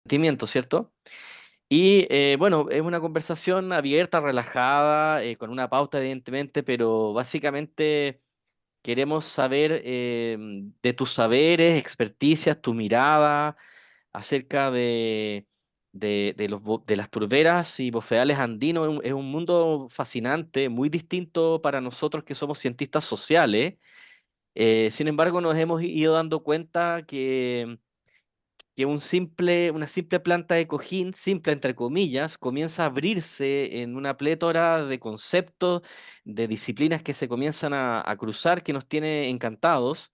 sentimientos, ¿cierto? Y bueno, es una conversación abierta, relajada, con una pauta evidentemente, pero básicamente queremos saber de tus saberes, experticias, tu mirada acerca de las turberas y bofedales andinos. Es un mundo fascinante, muy distinto para nosotros que somos cientistas sociales. Sin embargo, nos hemos ido dando cuenta que una simple planta de cojín, simple entre comillas, comienza a abrirse en una plétora de conceptos, de disciplinas que se comienzan a cruzar, que nos tiene encantados.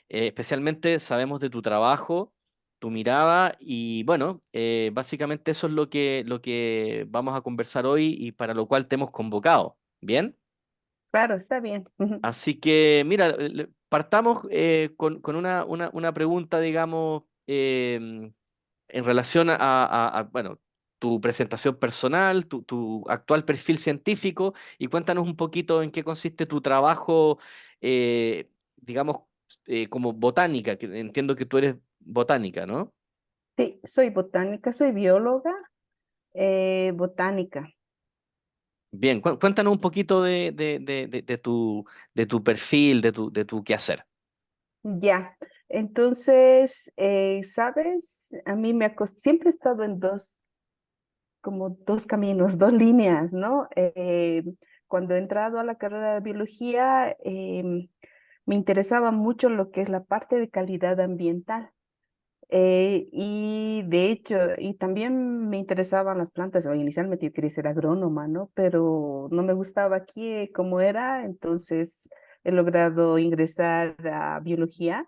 Especialmente sabemos de tu trabajo, tu mirada y bueno, básicamente eso es lo que vamos a conversar hoy y para lo cual te hemos convocado. ¿Bien? Claro, está bien. Ujú. Así que, mira, partamos con una pregunta, digamos, en relación bueno, tu presentación personal, tu actual perfil científico y cuéntanos un poquito en qué consiste tu trabajo, digamos, como botánica, que entiendo que tú eres botánica, ¿no? Sí, soy botánica, soy bióloga botánica. Bien, cuéntanos un poquito de tu perfil, de tu quehacer. Ya. Entonces, ¿sabes? A mí siempre he estado en como dos caminos, dos líneas, ¿no? Cuando he entrado a la carrera de biología, me interesaba mucho lo que es la parte de calidad ambiental. Y de hecho, y también me interesaban las plantas. O inicialmente yo quería ser agrónoma, ¿no? Pero no me gustaba aquí como era, entonces he logrado ingresar a biología.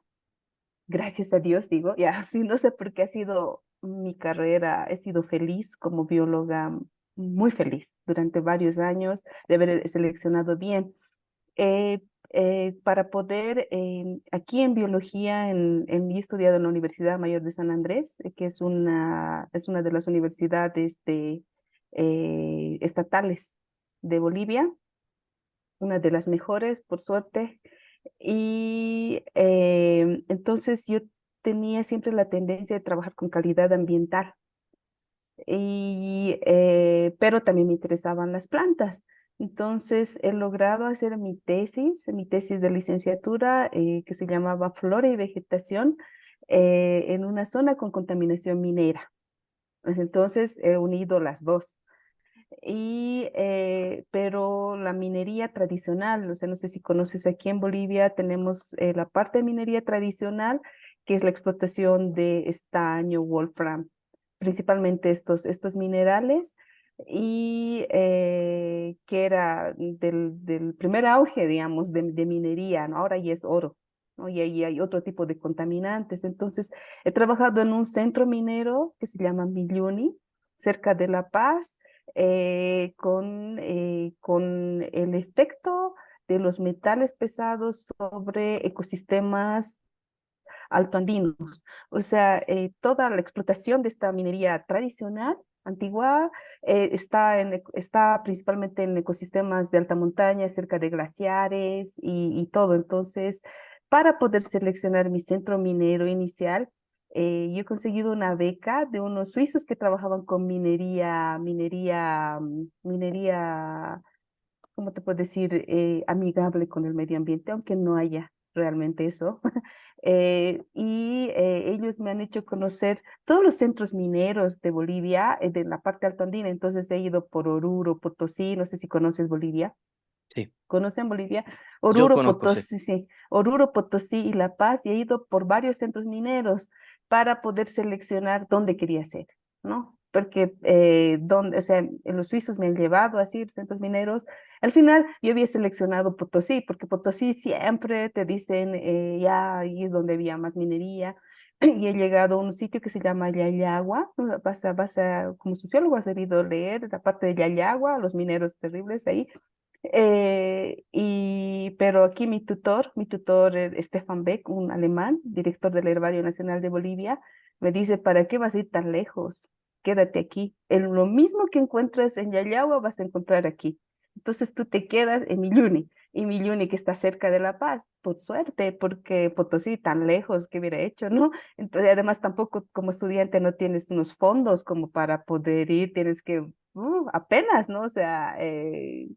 Gracias a Dios, digo, ya, sí, no sé por qué ha sido mi carrera, he sido feliz como bióloga, muy feliz durante varios años de haber seleccionado bien. Eh, para poder, aquí en biología, yo he estudiado en la Universidad Mayor de San Andrés, que es una de las universidades estatales de Bolivia, una de las mejores, por suerte. Y entonces yo tenía siempre la tendencia de trabajar con calidad ambiental pero también me interesaban las plantas. Entonces he logrado hacer mi tesis de licenciatura que se llamaba Flora y Vegetación en una zona con contaminación minera. Pues entonces he unido las dos. Pero la minería tradicional, o sea, no sé si conoces, aquí en Bolivia tenemos la parte de minería tradicional, que es la explotación de estaño, wolfram, principalmente estos minerales, y que era del primer auge, digamos, de minería, ¿no? Ahora ya es oro, ¿no? Y ahí hay otro tipo de contaminantes. Entonces, he trabajado en un centro minero que se llama Milluni, cerca de La Paz, con el efecto de los metales pesados sobre ecosistemas altoandinos. O sea, toda la explotación de esta minería tradicional, antigua, está principalmente en ecosistemas de alta montaña, cerca de glaciares y todo. Entonces, para poder seleccionar mi centro minero inicial, yo he conseguido una beca de unos suizos que trabajaban con minería, ¿cómo te puedo decir? Amigable con el medio ambiente, aunque no haya realmente eso. Ellos me han hecho conocer todos los centros mineros de Bolivia, de la parte alta andina. Entonces he ido por Oruro, Potosí, no sé si conoces Bolivia. Sí, ¿Conocen Bolivia? yo Oruro, conozco, sí. Potosí, sí. Oruro, Potosí y La Paz, y he ido por varios centros mineros para poder seleccionar dónde quería ser, ¿no? Porque o sea, los suizos me han llevado así, centros mineros. Al final yo había seleccionado Potosí, porque Potosí siempre te dicen, ya ahí es donde había más minería. Y he llegado a un sitio que se llama Yayagua. ¿No? Como sociólogo has debido leer la parte de Yayagua, los mineros terribles ahí. Pero aquí mi tutor Stefan Beck, un alemán, director del Herbario Nacional de Bolivia, me dice, ¿para qué vas a ir tan lejos? Quédate aquí. Lo mismo que encuentras en Yayagua vas a encontrar aquí. Entonces tú te quedas en Illuni. y Milluni que está cerca de La Paz, por suerte, porque Potosí tan lejos que hubiera hecho, ¿no? Entonces, además tampoco como estudiante no tienes unos fondos como para poder ir, tienes que, apenas, ¿no? O sea, eh,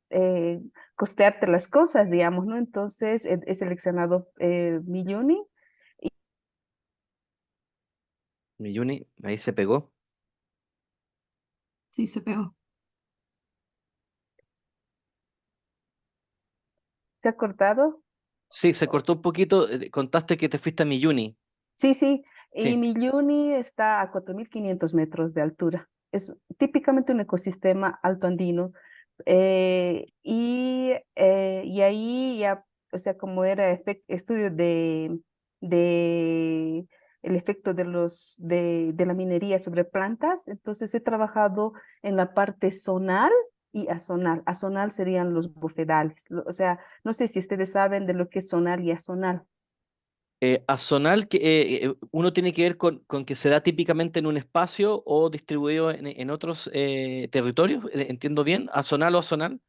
eh, costearte las cosas, digamos, ¿no? Entonces he seleccionado Milluni. Miyuni, ahí se pegó. Sí, se pegó. ¿Se ha cortado? Sí, se cortó un poquito. Contaste que te fuiste a Miyuni. Sí, sí, y Sí. Milluni está a 4.500 metros de altura. Es típicamente un ecosistema alto andino. Y ahí ya, o sea, como era estudio de el efecto de la minería sobre plantas, entonces he trabajado en la parte zonal y azonal. Azonal serían los bofedales. O sea, no sé si ustedes saben de lo que es zonal y azonal. Azonal, que uno tiene que ver con que se da típicamente en un espacio o distribuido en otros territorios. ¿Entiendo bien? ¿Azonal o azonal?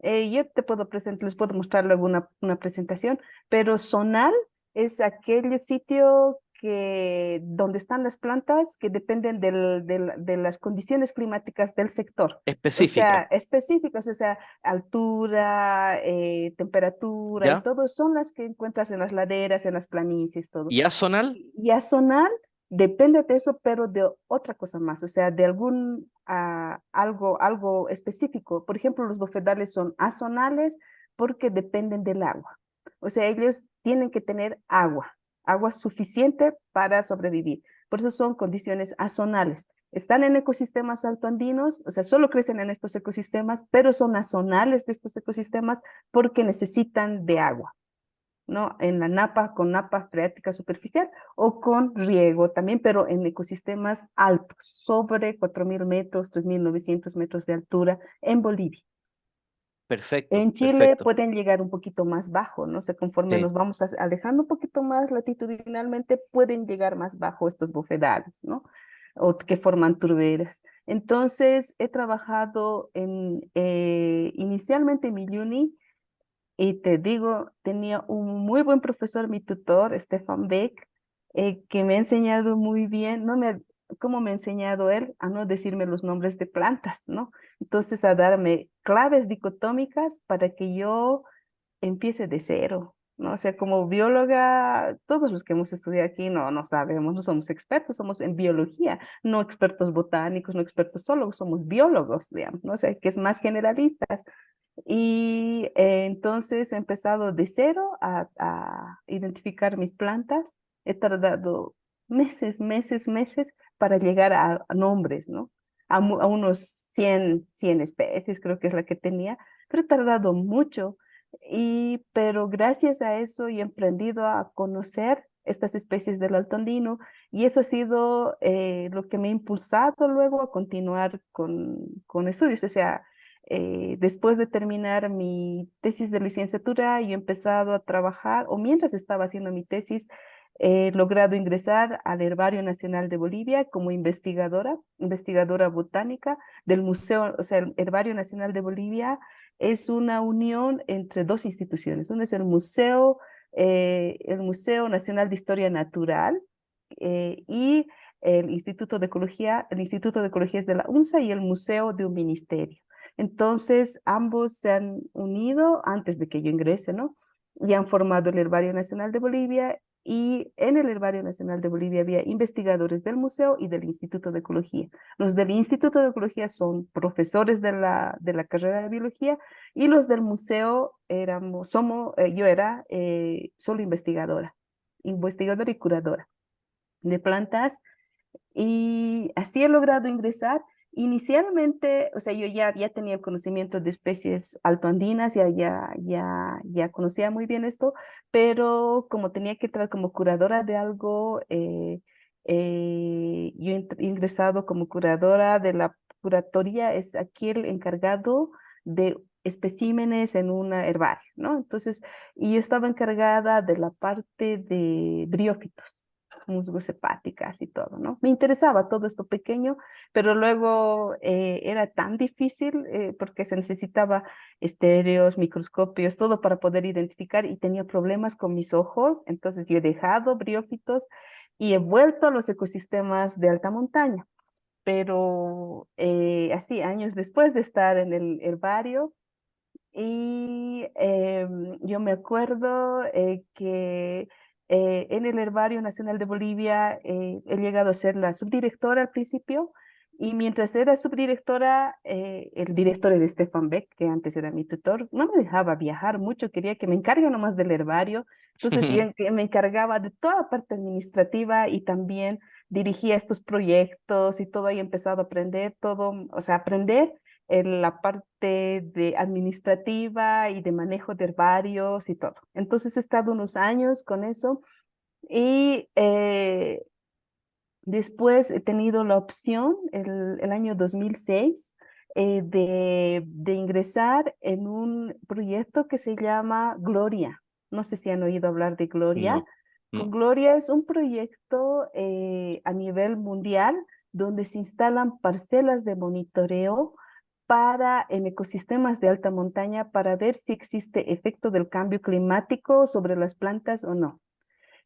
Yo te puedo presentar, les puedo mostrar luego una presentación, pero zonal es aquel sitio donde están las plantas que dependen de las condiciones climáticas del sector. O sea, Específica. específicas, o sea, altura, temperatura y ¿Ya? todo, son las que encuentras en las laderas, en las planicies, todo. ¿Y azonal? Y azonal depende de eso, pero de otra cosa más, o sea, de algo específico. Por ejemplo, los bofedales son azonales porque dependen del agua. O sea, ellos tienen que tener agua suficiente para sobrevivir. Por eso son condiciones azonales. Están en ecosistemas altoandinos, o sea, solo crecen en estos ecosistemas, pero son azonales de estos ecosistemas porque necesitan de agua. ¿No? En la napa, con napa freática superficial o con riego también, pero en ecosistemas altos, sobre 4.000 metros, 3.900 metros de altura en Bolivia. Perfecto, En Chile perfecto. pueden llegar un poquito más bajo, ¿no? sé, conforme Sí. nos vamos alejando un poquito más latitudinalmente, pueden llegar más bajo estos bofedales, ¿no? O que forman turberas. Entonces, he trabajado inicialmente en mi uni. Y te digo, tenía un muy buen profesor, mi tutor, Stefan Beck, que me ha enseñado muy bien, no me, cómo me ha enseñado él a no decirme los nombres de plantas, ¿no? Entonces a darme claves dicotómicas para que yo empiece de cero, ¿no? O sea, como bióloga, todos los que hemos estudiado aquí no sabemos, no somos expertos, somos en biología, no expertos botánicos, no expertos zoólogos, somos biólogos, digamos, ¿no? O sea, que es más generalistas. Y entonces he empezado de cero a identificar mis plantas. He tardado meses para llegar a nombres, ¿no? A unos 100 especies, creo que es la que tenía, pero he tardado mucho. Pero gracias a eso he aprendido a conocer estas especies del alto andino y eso ha sido lo que me ha impulsado luego a continuar con estudios. O sea, después de terminar mi tesis de licenciatura, yo he empezado a trabajar, o mientras estaba haciendo mi tesis, he logrado ingresar al Herbario Nacional de Bolivia como investigadora botánica del Museo, o sea, el Herbario Nacional de Bolivia es una unión entre dos instituciones. Uno es el Museo Nacional de Historia Natural y el Instituto de Ecología es de la UNSA y el Museo de un Ministerio. Entonces, ambos se han unido antes de que yo ingrese, ¿no? Y han formado el Herbario Nacional de Bolivia y en el Herbario Nacional de Bolivia había investigadores del museo y del Instituto de Ecología. Los del Instituto de Ecología son profesores de la carrera de biología y los del museo yo era solo investigadora y curadora de plantas y así he logrado ingresar. Inicialmente, o sea, yo ya tenía el conocimiento de especies altoandinas, ya conocía muy bien esto, pero como tenía que entrar como curadora de algo, yo he ingresado como curadora de la curatoría, es aquí el encargado de especímenes en una herbario, ¿no? Entonces, y yo estaba encargada de la parte de briófitos. musgos hepáticas y todo, ¿no? Me interesaba todo esto pequeño, pero luego era tan difícil porque se necesitaba estéreos, microscopios, todo para poder identificar y tenía problemas con mis ojos, entonces yo he dejado briófitos y he vuelto a los ecosistemas de alta montaña, pero así años después de estar en el herbario, y yo me acuerdo que en el Herbario Nacional de Bolivia he llegado a ser la subdirectora al principio, y mientras era subdirectora, el director era Stefan Beck, que antes era mi tutor, no me dejaba viajar mucho, quería que me encargue nomás del herbario. Entonces yo que me encargaba de toda la parte administrativa y también dirigía estos proyectos y todo, ahí he empezado a aprender todo, o sea, aprender en la parte de administrativa y de manejo de herbarios y todo. Entonces he estado unos años con eso y después he tenido la opción el año 2006 de ingresar en un proyecto que se llama Gloria. No sé si han oído hablar de Gloria. No, Con no. Gloria es un proyecto a nivel mundial donde se instalan parcelas de monitoreo para en ecosistemas de alta montaña para ver si existe efecto del cambio climático sobre las plantas o no.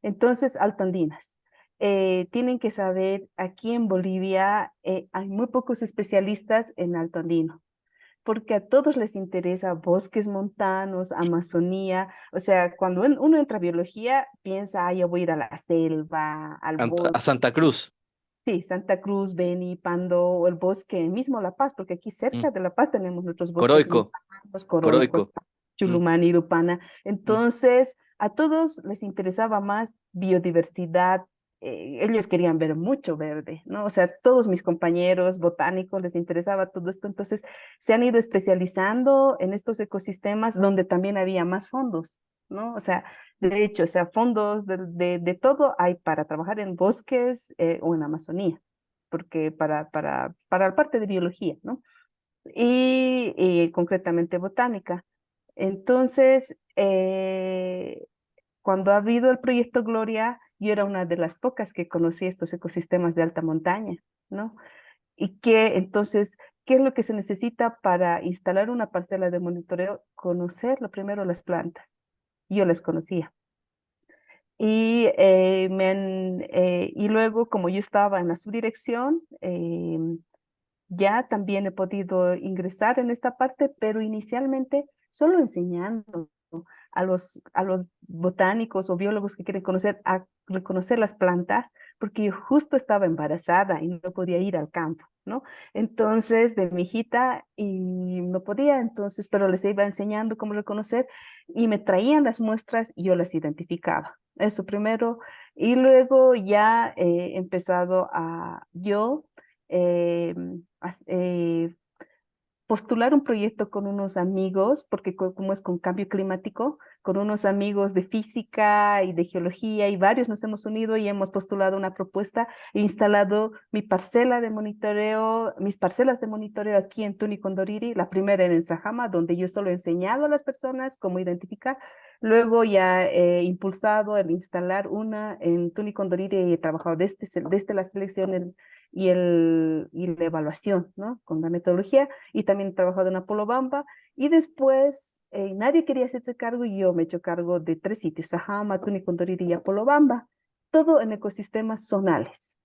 Entonces, altoandinas. Tienen que saber, aquí en Bolivia hay muy pocos especialistas en alto andino, porque a todos les interesa bosques montanos, Amazonía. O sea, cuando uno entra a biología, piensa, yo voy a ir a la selva, al A bosque. Santa Cruz. Sí, Santa Cruz, Beni, Pando, o el bosque mismo La Paz, porque aquí Mm. cerca de La Paz tenemos nuestros bosques Coroico, montanos, Coroico, Coroico. Mm, Chulumani, Irupana. mm. Entonces, a todos les interesaba más biodiversidad. Ellos querían ver mucho verde, ¿no? O sea, todos mis compañeros botánicos les interesaba todo esto. Entonces, se han ido especializando en estos ecosistemas donde también había más fondos, ¿no? O sea, de hecho, o sea, fondos de todo hay para trabajar en bosques o en Amazonía, porque para la parte de biología, ¿no? Y concretamente botánica. Entonces, cuando ha habido el proyecto Gloria, yo era una de las pocas que conocía estos ecosistemas de alta montaña, ¿no? Y que entonces, ¿qué es lo que se necesita para instalar una parcela de monitoreo? Conocer lo primero las plantas. Yo las conocía. Y luego, como yo estaba en la subdirección, ya también he podido ingresar en esta parte, pero inicialmente solo enseñando a los botánicos o biólogos que quieren conocer, a reconocer las plantas, porque yo justo estaba embarazada y no podía ir al campo, ¿no? Entonces, de mi hijita, y no podía, entonces, pero les iba enseñando cómo reconocer y me traían las muestras y yo las identificaba. Eso primero, y luego ya he empezado a yo eh, postular un proyecto con unos amigos, porque como es con cambio climático, con unos amigos de física y de geología y varios nos hemos unido y hemos postulado una propuesta e instalado mi parcela de monitoreo, mis parcelas de monitoreo aquí en Tunicondoriri, la primera en Sajama, donde yo solo he enseñado a las personas cómo identificar, luego ya he impulsado el instalar una en Tunicondoriri y he trabajado desde la selección y la evaluación, ¿no? Con la metodología y también he trabajado en Apolobamba y después nadie quería hacerse cargo y yo me he hecho cargo de 3 sitios, Sajama, Tunicondoriri y Apolobamba, todo en ecosistemas zonales.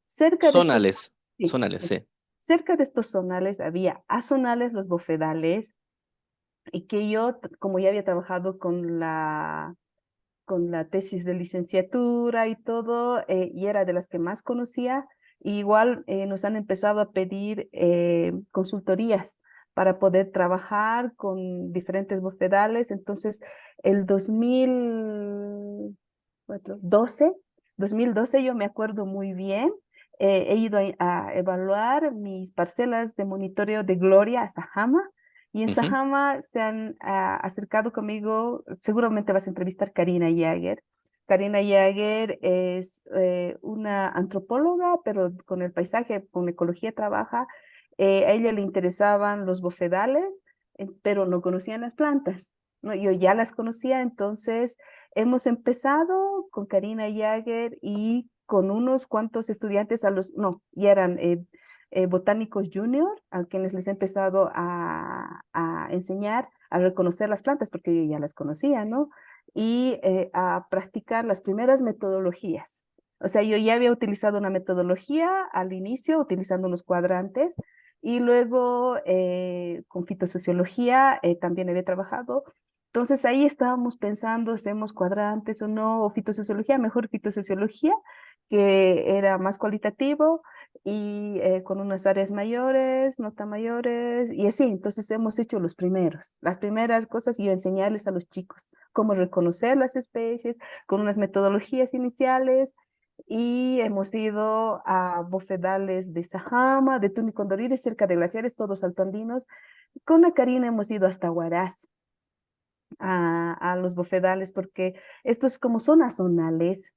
Cerca de estos, Zonales, sí, zonales, sí, sí. cerca de estos zonales había azonales, los bofedales, y que yo, como ya había trabajado con la tesis de licenciatura y todo, y era de las que más conocía. Igual nos han empezado a pedir consultorías para poder trabajar con diferentes bofedales. Entonces, el 2012 yo me acuerdo muy bien, he ido a evaluar mis parcelas de monitoreo de Gloria a Sajama, y en Ujú. Sajama se han acercado conmigo, seguramente vas a entrevistar Karina Jaeger. Karina Jaeger es una antropóloga, pero con el paisaje, con ecología trabaja. A ella le interesaban los bofedales, pero no conocían las plantas, ¿no? Yo ya las conocía, entonces hemos empezado con Karina Jager y con unos cuantos estudiantes no, ya eran botánicos junior, a quienes les he empezado a enseñar a reconocer las plantas, porque yo ya las conocía, ¿no? Y a practicar las primeras metodologías. O sea, yo ya había utilizado una metodología al inicio, utilizando los cuadrantes, y luego con fitosociología también había trabajado. Entonces ahí estábamos pensando, hacemos cuadrantes o no, o fitosociología, mejor fitosociología, que era más cualitativo y con unas áreas mayores, no tan mayores, y así. Entonces hemos hecho las primeras cosas y enseñarles a los chicos cómo reconocer las especies con unas metodologías iniciales. Y hemos ido a bofedales de Sajama, de Tunicondorires, cerca de glaciares, todos altoandinos. Con la Karina hemos ido hasta Huaraz, a los bofedales, porque estos como son azonales,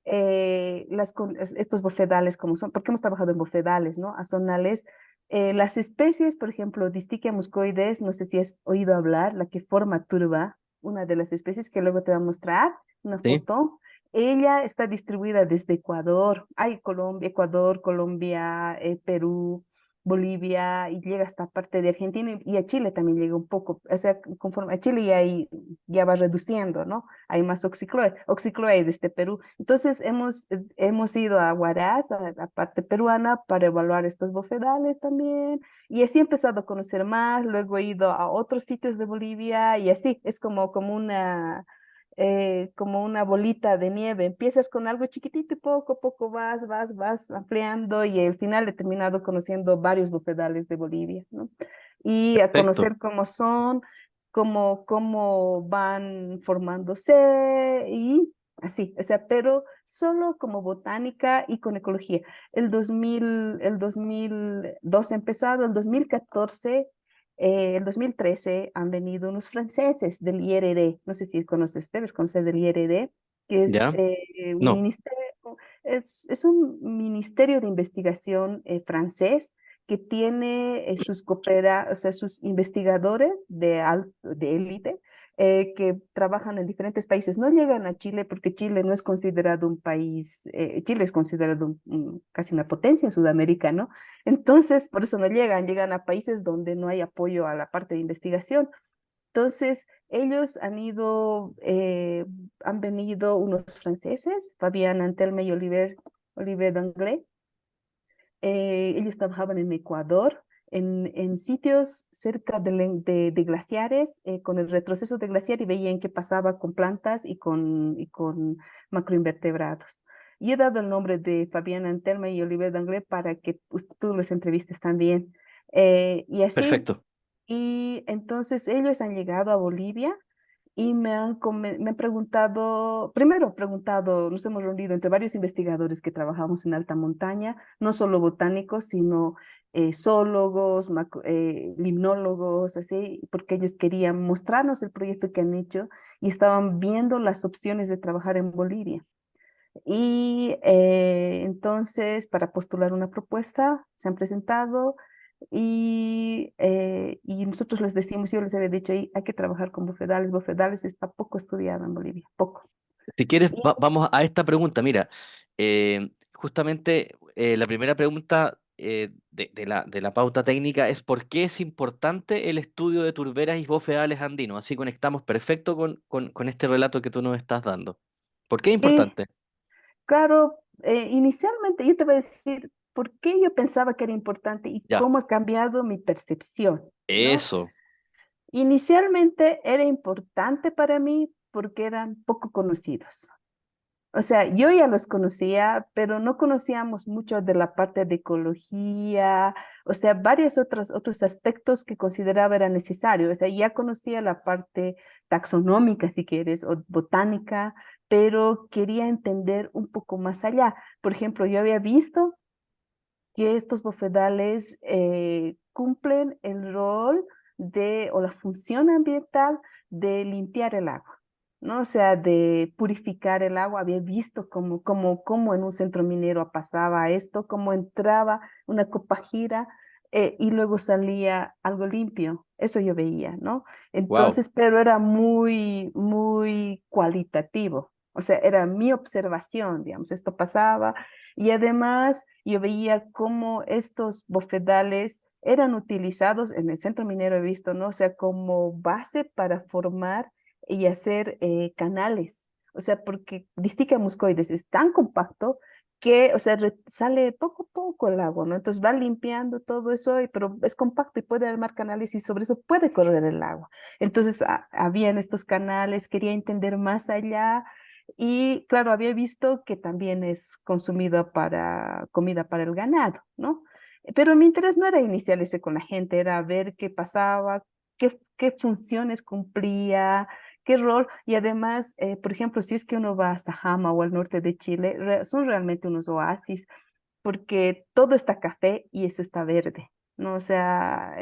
estos bofedales como son, porque hemos trabajado en bofedales, ¿no? Azonales, las especies, por ejemplo, Distichia muscoides, no sé si has oído hablar, la que forma turba, una de las especies que luego te va a mostrar una ¿Sí? foto. Ella está distribuida desde Ecuador, hay Colombia, Ecuador, Colombia, Perú, Bolivia, y llega hasta parte de Argentina y a Chile también llega un poco, o sea, conforme a Chile ya va reduciendo, ¿no? Hay más oxicloe desde Perú. Entonces hemos ido a Huaraz, a la parte peruana, para evaluar estos bofedales también. Y así he empezado a conocer más, luego he ido a otros sitios de Bolivia y así, es como una bolita de nieve. Empiezas con algo chiquitito y poco a poco vas ampliando y al final he terminado conociendo varios bofedales de Bolivia, ¿no? Y a Perfecto. conocer cómo son, cómo van formándose y así, o sea, pero solo como botánica y con ecología. El 2002 ha empezado, el 2014, el 2013 han venido unos franceses del IRD, no sé si conoces ustedes, conocer del IRD, que es ¿Ya? un No. ministerio, es un ministerio de investigación francés que tiene o sea, sus investigadores de élite que trabajan en diferentes países. No llegan a Chile porque Chile no es considerado un país, Chile es considerado casi una potencia en Sudamérica, ¿no? Entonces, por eso no llegan, llegan a países donde no hay apoyo a la parte de investigación. Entonces, ellos han venido unos franceses, Fabián Antelme y Olivier Danglais. Ellos trabajaban en Ecuador, en sitios cerca de glaciares, con el retroceso de glaciar y veían qué pasaba con plantas y con macroinvertebrados. Y he dado el nombre de Fabián Antelme y Olivier Danglais para que tú los entrevistes también. Y así, Perfecto. y entonces ellos han llegado a Bolivia y me han preguntado, primero preguntado, nos hemos reunido entre varios investigadores que trabajamos en alta montaña, no solo botánicos, sino zoólogos, limnólogos, así, porque ellos querían mostrarnos el proyecto que han hecho y estaban viendo las opciones de trabajar en Bolivia. Y entonces, para postular una propuesta, se han presentado y nosotros les decimos, yo les había dicho, ahí hay que trabajar con bofedales. Bofedales está poco estudiado en Bolivia, poco. Si quieres, Y vamos a esta pregunta. Mira, justamente la primera pregunta de la pauta técnica es ¿por qué es importante el estudio de turberas y bofedales andinos? Así conectamos perfecto con este relato que tú nos estás dando. ¿Por qué es sí, importante? claro, inicialmente yo te voy a decir por qué yo pensaba que era importante y Ya, cómo ha cambiado mi percepción, ¿no? eso. Inicialmente era importante para mí porque eran poco conocidos. O sea, yo ya los conocía, pero no conocíamos mucho de la parte de ecología, o sea, varios otros aspectos que consideraba era necesario. O sea, ya conocía la parte taxonómica, si quieres, o botánica, pero quería entender un poco más allá. Por ejemplo, yo había visto que estos bofedales cumplen el rol o la función ambiental de limpiar el agua, ¿no? O sea, de purificar el agua. Había visto cómo en un centro minero pasaba esto, cómo entraba una copajíra y luego salía algo limpio. Eso yo veía, ¿no? Wow. Entonces, pero era muy, muy cualitativo. O sea, era mi observación, digamos, esto pasaba. Y además yo veía cómo estos bofedales eran utilizados en el centro minero, he visto, ¿no? O sea, como base para formar y hacer canales. O sea, porque Distica muscoides es tan compacto que, o sea, sale poco a poco el agua, ¿no? Entonces va limpiando todo eso, pero es compacto y puede armar canales y sobre eso puede correr el agua. Entonces, habían estos canales, quería entender más allá y, claro, había visto que también es consumida para comida para el ganado, ¿no? Pero mi interés no era inicial ese con la gente, era ver qué pasaba, qué funciones cumplía, qué rol. Y además, por ejemplo, si es que uno va hasta Jama o al norte de Chile, son realmente unos oasis, porque todo está café y eso está verde, ¿no? O sea,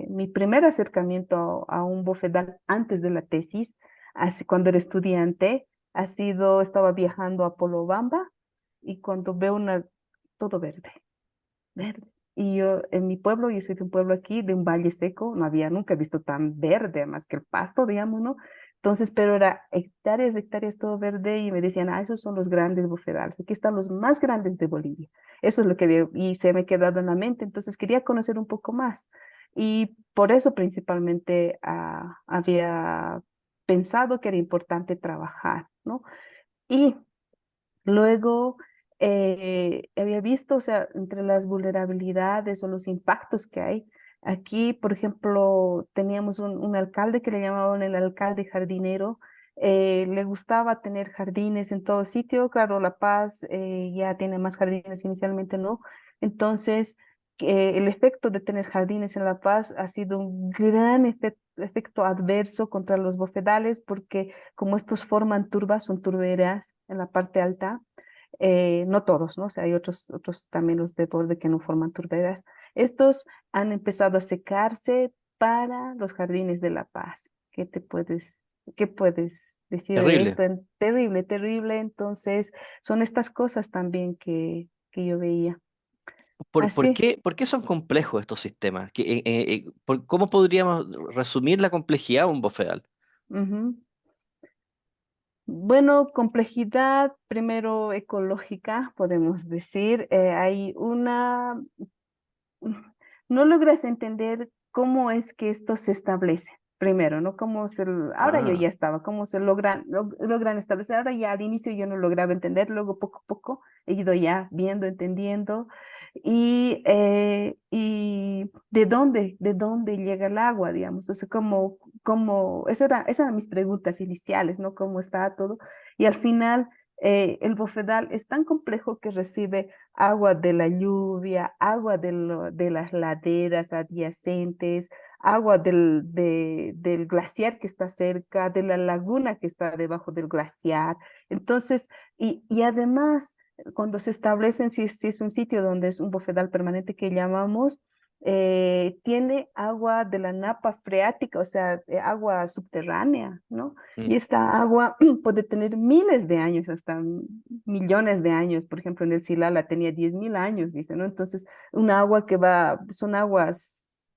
mi primer acercamiento a un bofedal antes de la tesis, así, cuando era estudiante, ha sido, estaba viajando a Polobamba y cuando veo todo verde, verde. Y yo, en mi pueblo, yo soy de un pueblo aquí, de un valle seco, no había nunca visto tan verde, más que el pasto, digamos, ¿no? Entonces, pero era hectáreas, hectáreas, todo verde, y me decían, ah, esos son los grandes bofedales, aquí están los más grandes de Bolivia. Eso es lo que veo, y se me ha quedado en la mente, entonces quería conocer un poco más. Y por eso principalmente había pensado que era importante trabajar, ¿no? Y luego había visto, o sea, entre las vulnerabilidades o los impactos que hay. Aquí, por ejemplo, teníamos un alcalde que le llamaban el alcalde jardinero. Le gustaba tener jardines en todo sitio. Claro, La Paz ya tiene más jardines, inicialmente no. Entonces, el efecto de tener jardines en La Paz ha sido un gran efecto adverso contra los bofedales porque como estos forman turbas, son turberas en la parte alta, no todos, ¿no? O sea, hay otros también los de borde que no forman turberas. Estos han empezado a secarse para los jardines de La Paz. Qué puedes decir de Terrible. esto? Terrible, terrible. Entonces, son estas cosas también que yo veía. Así. Por qué son complejos estos sistemas? ¿Cómo podríamos resumir la complejidad de un bofedal? Ujú. Bueno, complejidad, primero ecológica, podemos decir. Hay no logras entender cómo es que esto se establece. Primero, ¿no? Ahora yo ya Ah, estaba, cómo se logran establecer. Ahora ya al inicio yo no lograba entender, luego poco a poco he ido ya viendo, entendiendo. Y de dónde llega el agua, digamos. O sea, esas eran mis preguntas iniciales, ¿no? ¿Cómo está todo? Y al final, el bofedal es tan complejo que recibe agua de la lluvia, agua de las laderas adyacentes, agua del glaciar que está cerca, de la laguna que está debajo del glaciar. Entonces, y además, cuando se establecen, si es un sitio donde es un bofedal permanente que llamamos, tiene agua de la napa freática, o sea, agua subterránea, ¿no? mm, Y esta agua puede tener miles de años, hasta millones de años. Por ejemplo, en el Silala tenía 10.000 años, dice, ¿no? Entonces, una agua son aguas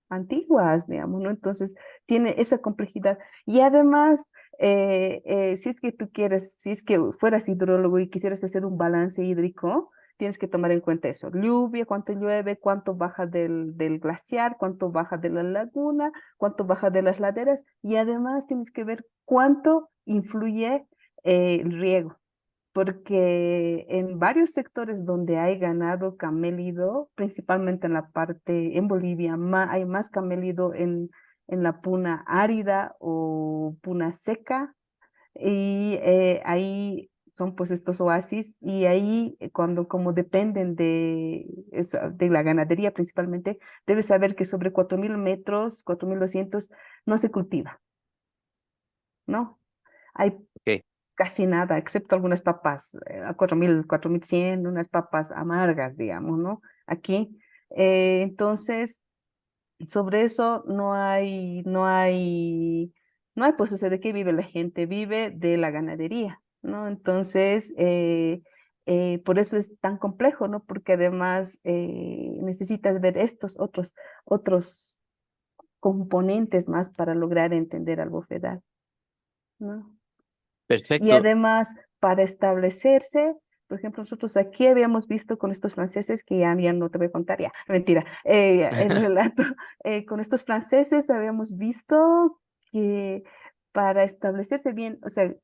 antiguas, digamos, ¿no? Entonces, tiene esa complejidad. Y además, si es que tú quieres, si es que fueras hidrólogo y quisieras hacer un balance hídrico, tienes que tomar en cuenta eso. Lluvia, cuánto llueve, cuánto baja del glaciar, cuánto baja de la laguna, cuánto baja de las laderas. Y además tienes que ver cuánto influye el riego porque en varios sectores donde hay ganado camélido, principalmente en la parte, en Bolivia, hay más camélido en la puna árida o puna seca, y ahí son pues estos oasis, y ahí cuando como dependen de la ganadería principalmente, debes saber que sobre 4.000 metros, 4.200 no se cultiva, ¿no? Hay ok. casi nada, excepto algunas papas, a 4.100, unas papas amargas, digamos, ¿no? Aquí. Entonces, sobre eso no hay, pues, o sea, ¿de qué vive la gente? Vive de la ganadería, ¿no? Entonces, por eso es tan complejo, ¿no? Porque además necesitas ver estos otros componentes más para lograr entender al bofedal, ¿no? Y Perfecto. además, para establecerse, por ejemplo, nosotros aquí habíamos visto con estos franceses, que ya no te voy a contar, ya, mentira, el relato, con estos franceses habíamos visto que para establecerse bien, o sea,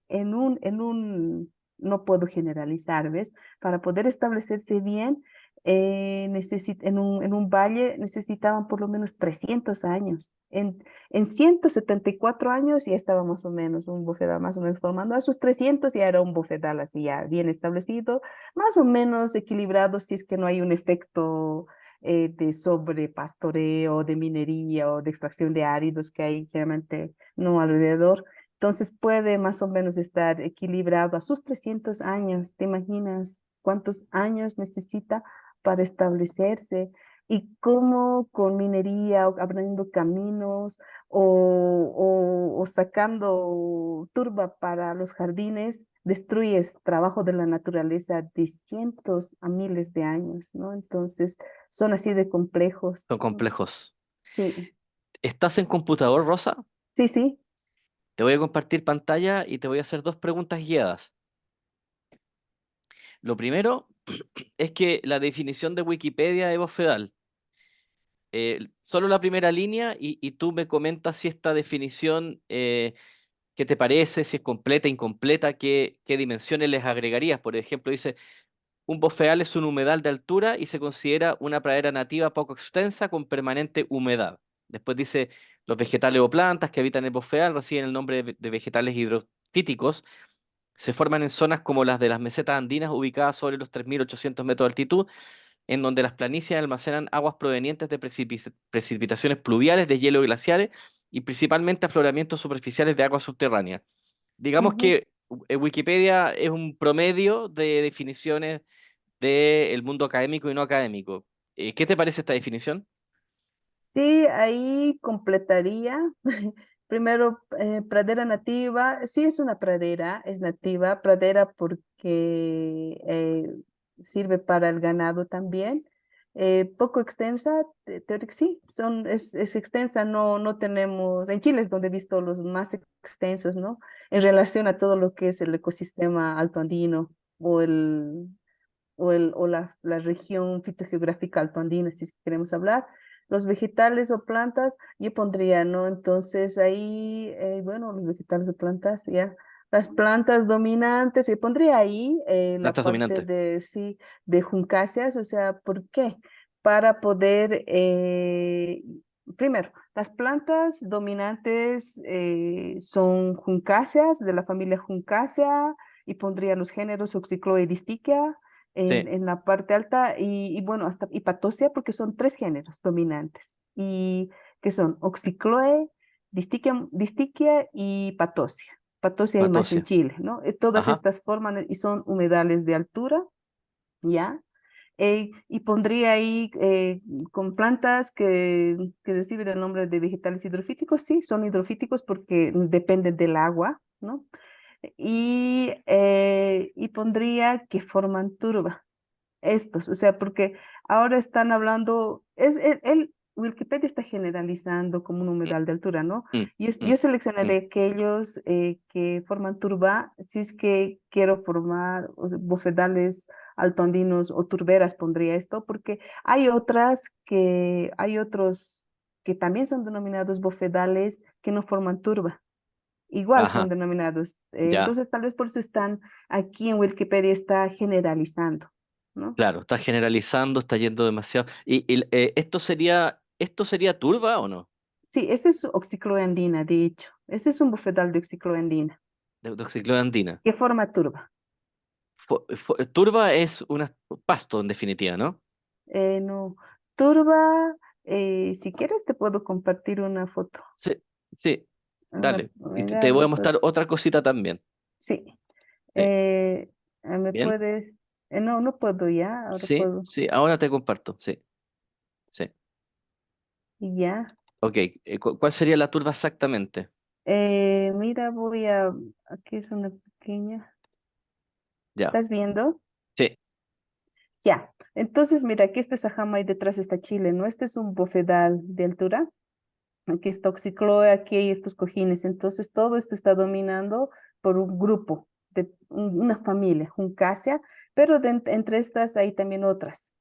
no puedo generalizar, ¿ves? Para poder establecerse bien, en un valle necesitaban por lo menos 300 años. En 174 años ya estaba más o menos un bofedal más o menos formando. A sus 300 ya era un bofedal así ya bien establecido, más o menos equilibrado si es que no hay un efecto de sobrepastoreo, de minería o de extracción de áridos que hay generalmente no alrededor. Entonces puede más o menos estar equilibrado a sus 300 años. ¿Te imaginas cuántos años necesita para establecerse? Y cómo con minería, o abriendo caminos o sacando turba para los jardines, destruyes trabajo de la naturaleza de cientos a miles de años, ¿no? Entonces, son así de complejos, Son ¿no? complejos. Sí, ¿Estás en computador, Rosa? sí, sí. Te voy a compartir pantalla y te voy a hacer dos preguntas guiadas. Lo primero es que la definición de Wikipedia de bofedal, solo la primera línea y tú me comentas si esta definición, ¿qué te parece? Si es completa, incompleta, qué dimensiones les agregarías. Por ejemplo, dice, un bofedal es un humedal de altura y se considera una pradera nativa poco extensa con permanente humedad. Después dice, los vegetales o plantas que habitan el bofedal reciben el nombre de vegetales hidrofíticos. Se forman en zonas como las de las mesetas andinas ubicadas sobre los 3.800 metros de altitud, en donde las planicies almacenan aguas provenientes de precipitaciones pluviales, de hielo y glaciares y principalmente afloramientos superficiales de aguas subterráneas. Digamos Ujú. que Wikipedia es un promedio de definiciones del mundo académico y no académico. ¿Qué te parece esta definición? Sí, ahí completaría. Primero, pradera nativa. Sí, es una pradera, es nativa. Pradera porque sirve para el ganado también. Poco extensa, sí, es extensa. No tenemos, en Chile es donde he visto los más extensos, ¿no? En relación a todo lo que es el ecosistema altoandino o la región fitogeográfica altoandina, si queremos hablar. Los vegetales o plantas, yo pondría, ¿no? Entonces ahí, bueno, los vegetales o plantas, ya. Las plantas dominantes, yo pondría ahí la Plantas parte dominantes. de, sí, de juncáceas, o sea, ¿por qué? Para poder, primero, las plantas dominantes son juncáceas, de la familia Juncácea, y pondría los géneros Oxycloe y Distichia, Sí, en la parte alta y bueno, hasta hipatosia, porque son tres géneros dominantes, y que son Oxycloe, Distichia y Patosia. Patosia hay más en patosia. Chile, ¿no? Todas Ajá, estas forman y son humedales de altura, ¿ya? Y pondría ahí con plantas que reciben el nombre de vegetales hidrofíticos, sí, son hidrofíticos porque dependen del agua, ¿no? Y pondría que forman turba estos, o sea, porque ahora están hablando, Wikipedia está generalizando como un mm, humedal de altura, ¿no? mm, Yo mm, mm. seleccionaré aquellos que forman turba, si es que quiero formar o sea, bofedales altoandinos o turberas, pondría esto, porque hay otros que también son denominados bofedales que no forman turba. Igual son Ajá, denominados. ya. Entonces, tal vez por eso están aquí en Wikipedia, está generalizando, ¿no? Claro, está generalizando, está yendo demasiado. ¿Esto sería turba o no? Sí, ese es oxicloandina, de hecho. Ese es un bufetal de oxicloandina. De ciclo andina. ¿Qué forma turba? Turba es un pasto, en definitiva, ¿no? No. Turba, si quieres te puedo compartir una foto. Sí, sí, dale. Y te voy a Algo, mostrar otra cosita también. sí. Sí, ¿Me bien. puedes? No puedo ya, ahora Sí, puedo. sí, ahora te comparto. Sí, sí. Ya. Ok, ¿cuál sería la turba exactamente? Mira, aquí es una pequeña. Ya, ¿Estás viendo? sí, Ya. Entonces, mira, aquí está Sajama y detrás está Chile, ¿no? Este es un bofedal de altura. Aquí está Oxicloe, aquí hay estos cojines. Entonces, todo esto está dominando por un grupo, una familia, Juncasia, pero entre estas hay también otras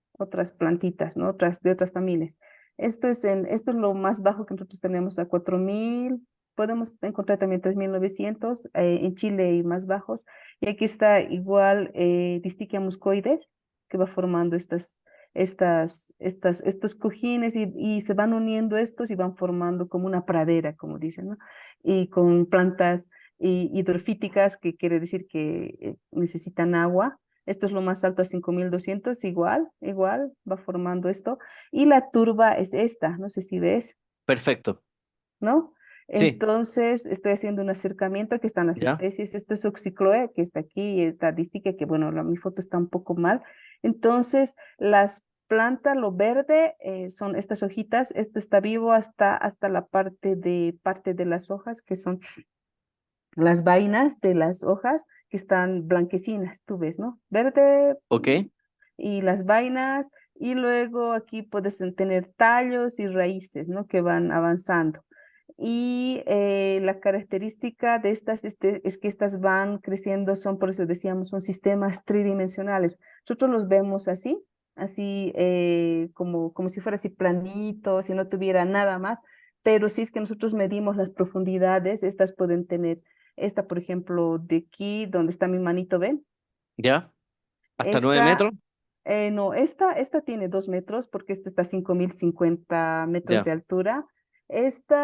plantitas, ¿no? Otras de otras familias. Esto es lo más bajo que nosotros tenemos, a 4.000. Podemos encontrar también 3.900. En Chile hay más bajos. Y aquí está igual Distichia muscoides, que va formando estos cojines y se van uniendo estos y van formando como una pradera, como dicen, ¿no? Y con plantas hidrofíticas, que quiere decir que necesitan agua. Esto es lo más alto a 5.200, igual va formando esto. Y la turba es esta, no sé si ves, Perfecto. ¿no? Sí, Entonces, estoy haciendo un acercamiento. Aquí están las ¿ya? especies. Esto es Oxicloe, que está aquí, estadística, que bueno, mi foto está un poco mal. Entonces, las plantas, lo verde, son estas hojitas. Este está vivo hasta la parte de las hojas, que son las vainas de las hojas, que están blanquecinas, tú ves, ¿no? Verde, Ok, y las vainas, y luego aquí puedes tener tallos y raíces, ¿no? Que van avanzando. Y la característica de estas es que estas van creciendo, por eso decíamos, son sistemas tridimensionales. Nosotros los vemos así como si fuera así planito, si no tuviera nada más, pero si es que nosotros medimos las profundidades, estas pueden tener, esta por ejemplo, de aquí, donde está mi manito, ¿ven? ¿ya? ¿Hasta 9 metros? Esta, no, esta tiene 2 metros porque esta está a 5.050 metros Ya, de altura. Esto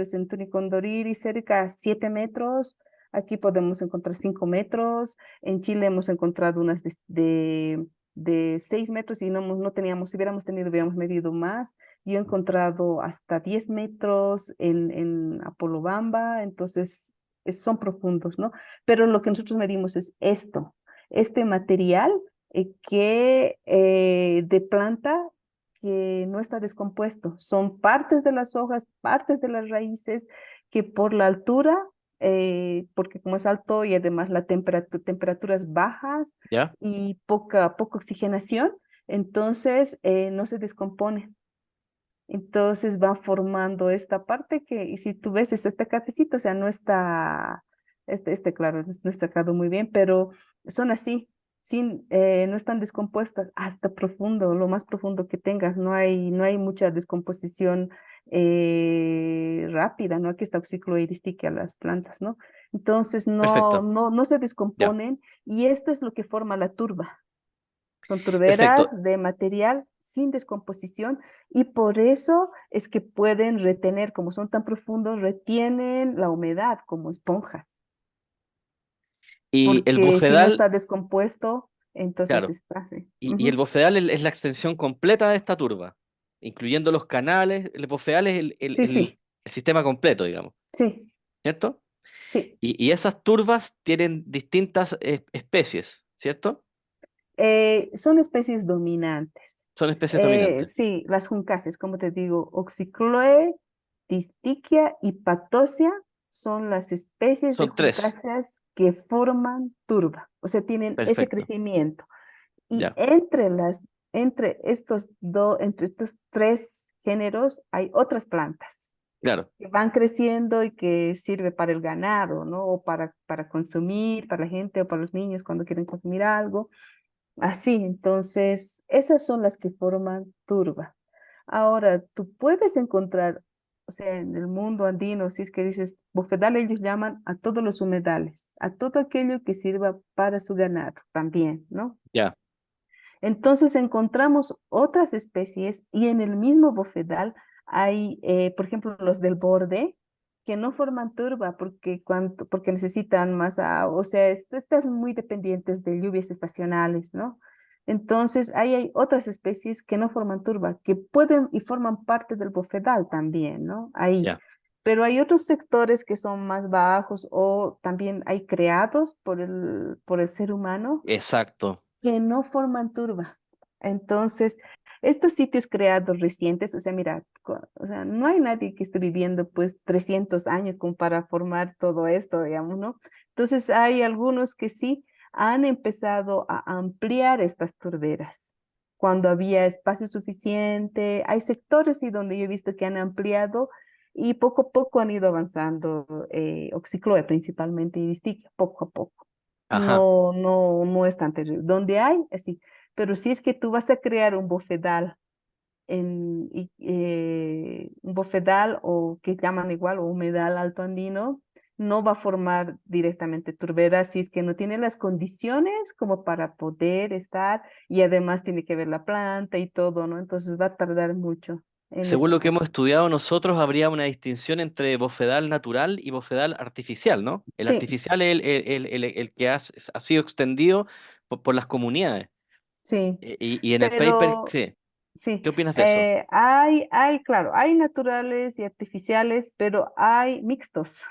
es en Tunicondoriri, cerca a 7 metros. Aquí podemos encontrar 5 metros. En Chile hemos encontrado unas de 6 metros y no teníamos, si hubiéramos tenido, hubiéramos medido más. Yo he encontrado hasta 10 metros en Apolobamba, entonces son profundos, ¿no? Pero lo que nosotros medimos es este material de planta que no está descompuesto. Son partes de las hojas, partes de las raíces que por la altura, porque como es alto y además la temperaturas bajas ya. y poca oxigenación, entonces no se descompone. Entonces va formando esta parte y si tú ves, es este cafecito, o sea, no está, claro, no está sacado muy bien, pero son así, no están descompuestas hasta profundo, lo más profundo que tengas, no hay mucha descomposición rápida, ¿no? Aquí está oxicloeristique a las plantas, ¿no? Entonces Perfecto. no se Ya. descomponen y esto es lo que forma la turba. Son Perfecto. turberas de material sin descomposición y por eso es que pueden retener, como son tan profundos, retienen la humedad como esponjas, Y el porque si no bofedal, está descompuesto, entonces claro. está. Sí. Y el bofedal es la extensión completa de esta turba, incluyendo los canales. El bofedal es Sí, sí, el sistema completo, digamos, sí, ¿cierto? sí. Y esas turbas tienen distintas especies, ¿cierto? Son especies dominantes. Son especies dominantes. Sí, las juncases, como te digo, Oxychloe, Distichia y Patosia son las especies de Son tres. juncaseas que forman turba, o sea, tienen ese Perfecto. crecimiento. Y Ya, entre estos tres géneros hay otras plantas claro. que van creciendo y que sirve para el ganado, ¿no? O para consumir, para la gente o para los niños cuando quieren consumir algo. Así, entonces, esas son las que forman turba. Ahora, tú puedes encontrar, o sea, en el mundo andino, si es que dices bofedal, ellos llaman a todos los humedales, a todo aquello que sirva para su ganado también, ¿no? Ya, Entonces encontramos otras especies y en el mismo bofedal hay, por ejemplo, los del borde que no forman turba porque necesitan más agua, o sea, estas muy dependientes de lluvias estacionales, ¿no? Entonces ahí hay otras especies que no forman turba, que pueden y forman parte del bofedal también, ¿no? Ahí. ya. Pero hay otros sectores que son más bajos o también hay creados por el ser humano Exacto. que no forman turba. Entonces, estos sitios creados recientes, o sea, mira, o sea, no hay nadie que esté viviendo pues 300 años como para formar todo esto, digamos, ¿no? Entonces, hay algunos que sí, han empezado a ampliar estas turberas. Cuando había espacio suficiente, hay sectores y donde yo he visto que han ampliado y poco a poco han ido avanzando, Oxicloe principalmente y Distic, poco a poco. Ajá, No es tan terrible. Donde hay, sí. Pero si es que tú vas a crear un bofedal un bofedal o que llaman igual, o humedal alto andino, no va a formar directamente turbera si es que no tiene las condiciones como para poder estar y además tiene que ver la planta y todo, ¿no? Entonces va a tardar mucho en según este lo que caso. hemos estudiado nosotros, habría una distinción entre bofedal natural y bofedal artificial, ¿no? El Sí, artificial es el que ha sido extendido por las comunidades. sí, Y en el paper, pero sí. sí, ¿Qué opinas de eso? claro, hay naturales y artificiales, pero hay mixtos.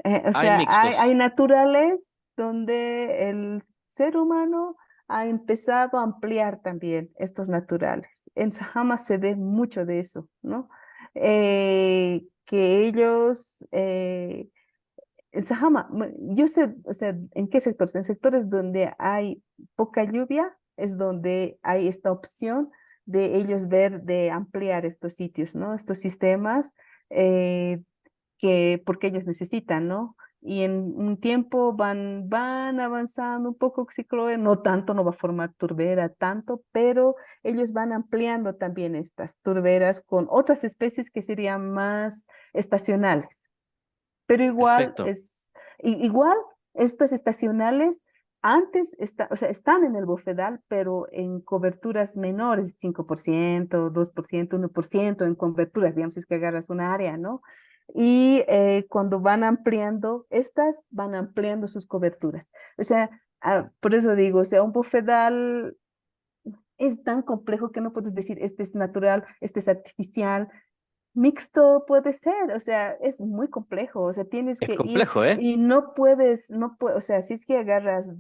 O Hay sea, hay mixtos. naturales donde el ser humano ha empezado a ampliar también estos naturales. En Sajama se ve mucho de eso, ¿no? Que ellos, en Sajama, yo sé, o sea, ¿en qué sectores? En sectores donde hay poca lluvia es donde hay esta opción de ellos ver, de ampliar estos sitios, ¿no? Estos sistemas eh, porque ellos necesitan, ¿no? Y en un tiempo van avanzando un poco Xicloe, no tanto, no va a formar turbera tanto, pero ellos van ampliando también estas turberas con otras especies que serían más estacionales. Pero Perfecto. igual estas estacionales antes o sea, están en el bofedal, pero en coberturas menores, 5%, 2%, 1% en coberturas, digamos, si es que agarras una área, ¿no? Y cuando van ampliando, estas van ampliando sus coberturas. O sea, por eso digo, o sea, un bofedal es tan complejo que no puedes decir este es natural, este es artificial, mixto puede ser, o sea, es muy complejo, o sea, tienes Es que ir complejo, ¿eh? y no puedes, o sea, si es que agarras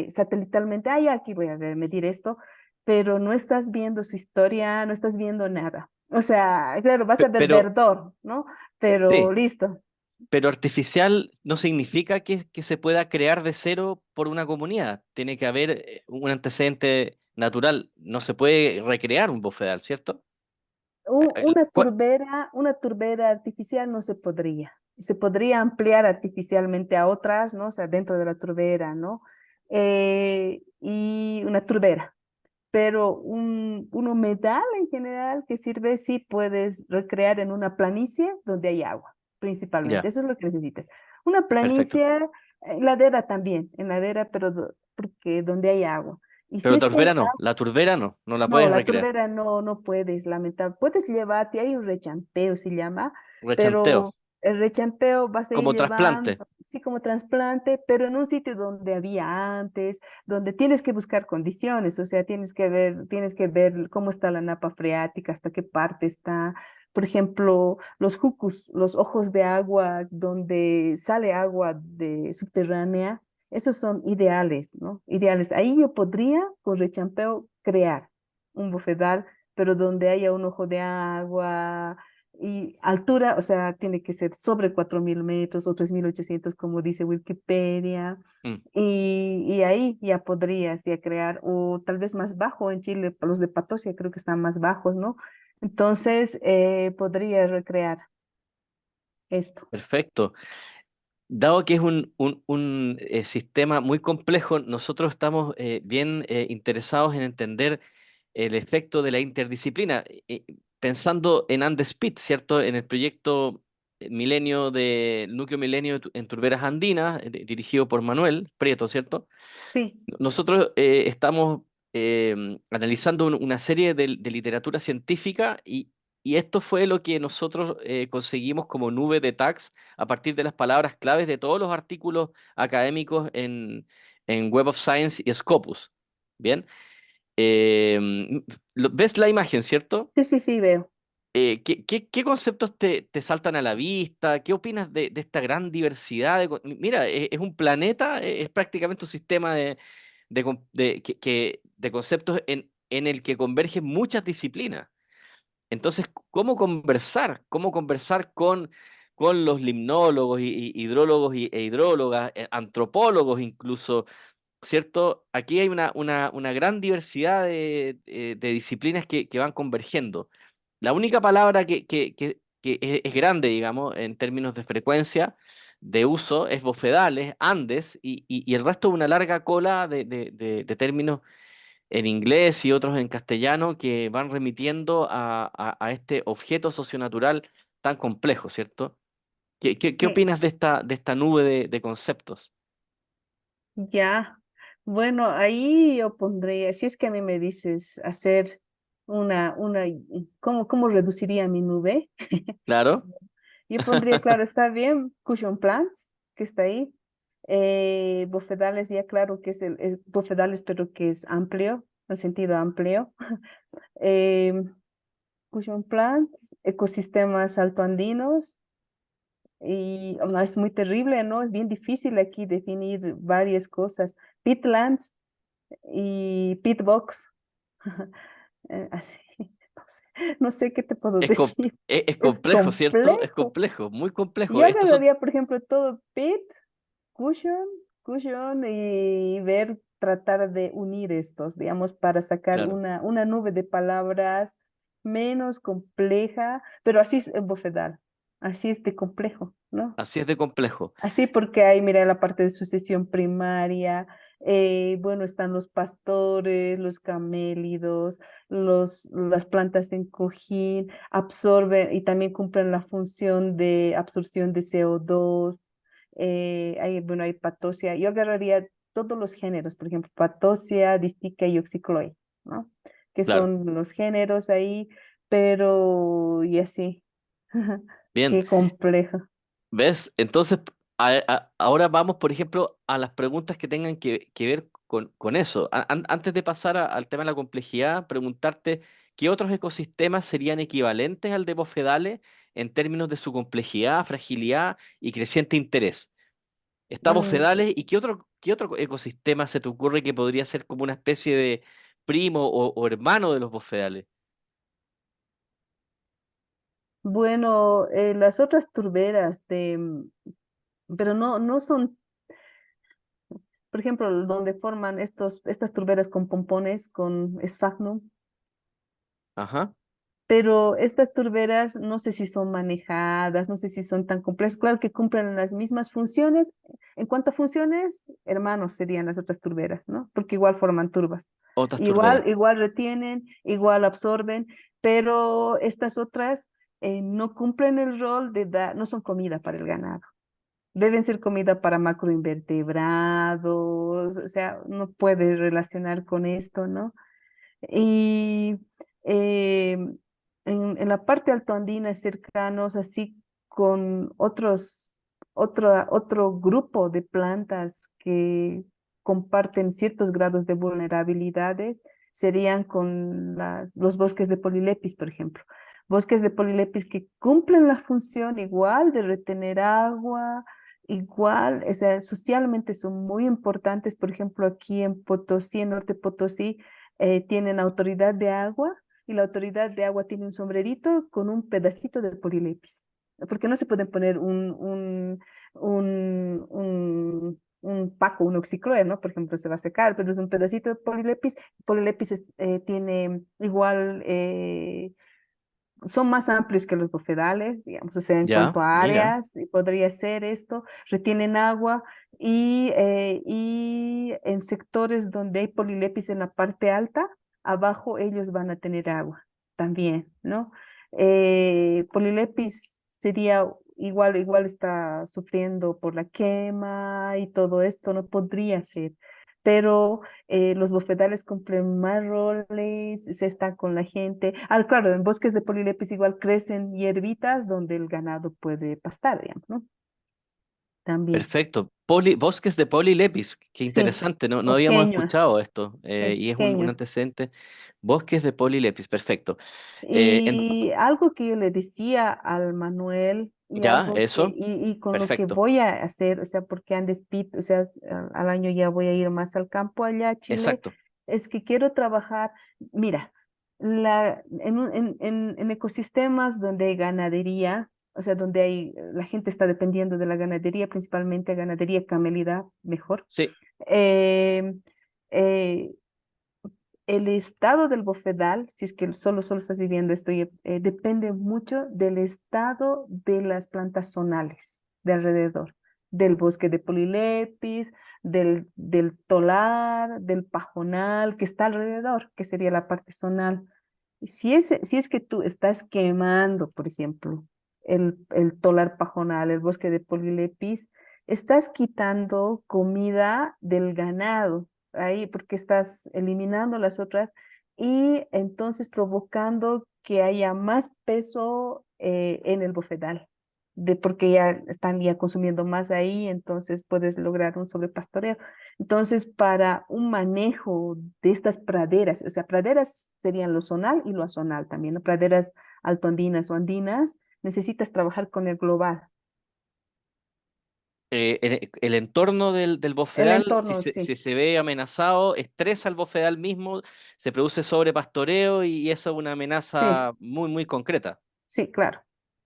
satelitalmente, ah, ya aquí voy a ver, medir esto, pero no estás viendo su historia, no estás viendo nada. O sea, claro, vas a ver Pero, verdor, ¿no? Pero sí, listo. pero artificial no significa que se pueda crear de cero por una comunidad. Tiene que haber un antecedente natural. No se puede recrear un bofedal, ¿cierto? ¿Cuál? Una turbera artificial no se podría. Se podría ampliar artificialmente a otras, ¿no? O sea, dentro de la turbera, ¿no? Y una turbera. Pero un humedal en general que sirve, sí puedes recrear en una planicie donde hay agua, principalmente. Ya, Eso es lo que necesitas. Una perfecto. planicie, ladera también, en ladera, pero porque donde hay agua. Y si Pero es que hay la turbera no, no la no, puedes la recrear. turbera no puedes, lamentablemente. Puedes llevar, si hay un rechampeo, se llama, Rechanteo, pero el rechampeo vas a ir como trasplante. llevando, sí, como trasplante, pero en un sitio donde había antes, donde tienes que buscar condiciones, o sea, tienes que ver cómo está la napa freática, hasta qué parte está. Por ejemplo, los jucus, los ojos de agua donde sale agua de subterránea, esos son ideales, ¿no? Ideales. Ahí yo podría, con rechampeo, crear un bofedal, pero donde haya un ojo de agua y altura, o sea, tiene que ser sobre 4.000 metros o 3.800, como dice Wikipedia. Mm, Y ahí ya podrías ya crear, o tal vez más bajo en Chile, los de Patosia creo que están más bajos, ¿no? Entonces, podría recrear esto. perfecto. Dado que es un sistema muy complejo, nosotros estamos bien interesados en entender el efecto de la interdisciplina, pensando en Andespit, ¿cierto? En el proyecto Milenio el Núcleo Milenio en Turberas Andinas, dirigido por Manuel Prieto, ¿cierto? Sí, Nosotros estamos analizando una serie de literatura científica y esto fue lo que nosotros conseguimos como nube de tags a partir de las palabras claves de todos los artículos académicos en Web of Science y Scopus. Bien. ¿Ves la imagen, cierto? sí, veo. ¿Qué conceptos te saltan a la vista? ¿Qué opinas de esta gran diversidad? Mira, es un planeta, es prácticamente un sistema de conceptos en el que convergen muchas disciplinas. Entonces, ¿cómo conversar? ¿Cómo conversar con los limnólogos, hidrólogos e hidrólogas, antropólogos incluso? ¿cierto? Aquí hay una gran diversidad de disciplinas que van convergiendo. La única palabra que es grande, digamos, en términos de frecuencia de uso es bofedales, Andes, y el resto una larga cola de términos en inglés y otros en castellano que van remitiendo a este objeto socionatural tan complejo, ¿cierto? ¿Qué Que opinas de esta nube de conceptos? ya, bueno, ahí yo pondría, si es que a mí me dices hacer una, ¿cómo reduciría mi nube? ¿Claro? Yo pondría, claro, está bien, cushion plants, que está ahí. Bofedales, ya claro que es bofedales, pero que es amplio, en sentido amplio. Eh, cushion plants, ecosistemas altoandinos. Y no, es muy terrible, ¿no? Es bien difícil aquí definir varias cosas. Peatlands y Pitbox. Así, no sé qué te puedo decir. Es Es complejo, ¿cierto? Es complejo. complejo, muy complejo. Yo Estos son, agarraría, por ejemplo, todo Pit, Cushion, Cushion y ver, tratar de unir estos, digamos, para sacar claro, una nube de palabras menos compleja, pero así es en Bofedal. Así es de complejo, ¿no? así es de complejo. Así porque hay, mira, la parte de sucesión primaria, bueno, están los pastores, los camélidos, las plantas en cojín, absorben y también cumplen la función de absorción de CO2. Bueno, hay patosia. Yo agarraría todos los géneros, por ejemplo, patosia, distica y oxicloe, ¿no? Que Claro. son los géneros ahí, pero y así. Bien, Qué complejo. ¿ves? Entonces, ahora vamos, por ejemplo, a las preguntas que tengan que ver con eso. Antes de pasar al tema de la complejidad, preguntarte qué otros ecosistemas serían equivalentes al de Bofedale en términos de su complejidad, fragilidad y creciente interés. Está Mm, Bofedale y qué otro ecosistema se te ocurre que podría ser como una especie de primo o hermano de los Bofedales? Bueno, las otras turberas pero no son, por ejemplo, donde forman estas turberas con pompones, con esfagnum, Ajá, pero estas turberas no sé si son manejadas, no sé si son tan complejas. Claro que cumplen las mismas funciones. En cuanto a funciones, hermanos serían las otras turberas, ¿no? Porque igual forman turbas. otras turberas. Igual retienen, igual absorben, pero estas otras no cumplen el rol de dar, no son comida para el ganado. Deben ser comida para macroinvertebrados, o sea, no puede relacionar con esto, ¿no? Y eh, en la parte altoandina cercanos, así con otro grupo de plantas que comparten ciertos grados de vulnerabilidades, serían con los bosques de Polilepis, por ejemplo. Bosques de Polilepis que cumplen la función igual de retener agua, igual, o sea, socialmente son muy importantes. Por ejemplo, aquí en Potosí, en Norte Potosí, tienen autoridad de agua y la autoridad de agua tiene un sombrerito con un pedacito de polilepis. Porque no se pueden poner un paco, un oxicloe, ¿no? Por ejemplo, se va a secar, pero es un pedacito de polilepis. Polilepis tiene igual, son más amplios que los bofedales, digamos, o sea, en Ya, cuanto a mira. áreas, podría ser esto, retienen agua y en sectores donde hay polilepis en la parte alta, abajo ellos van a tener agua también, ¿no? Polilepis sería igual está sufriendo por la quema y todo esto, no podría ser, pero los bofedales cumplen más roles, se están con la gente. Ah, claro, en bosques de polilepis igual crecen hierbitas donde el ganado puede pastar, digamos, ¿no? También. Perfecto. Bosques de Polilepis, qué Sí, interesante, no habíamos pequeño, escuchado esto y es un pequeño. antecedente. Bosques de Polilepis, perfecto. En- Y algo que yo le decía al Manuel y ya, algo que, eso, y con lo que perfecto, voy a hacer, o sea, porque Andes Pit, o sea, al año ya voy a ir más al campo allá a Chile, exacto. es que quiero trabajar, mira, en ecosistemas donde hay ganadería, o sea, donde la gente está dependiendo de la ganadería, principalmente ganadería camelida, mejor. Sí, Eh, eh, el estado del bofedal, si es que solo estás viviendo esto, depende mucho del estado de las plantas zonales de alrededor, del bosque de polilepis, del tolar, del pajonal que está alrededor, que sería la parte zonal. Si es que tú estás quemando, por ejemplo, el tolar pajonal, el bosque de polilepis, estás quitando comida del ganado ahí porque estás eliminando las otras y entonces provocando que haya más peso en el bofedal, porque ya están ya consumiendo más ahí, entonces puedes lograr un sobrepastoreo. Entonces, para un manejo de estas praderas, o sea, praderas serían lo zonal y lo azonal también, ¿no? Praderas altoandinas o andinas, necesitas trabajar con el global. El entorno del El bofedal, si entorno, se, sí, si se ve amenazado, estresa al bofedal mismo, se produce sobrepastoreo y eso es una sí, amenaza muy, muy concreta. sí, claro.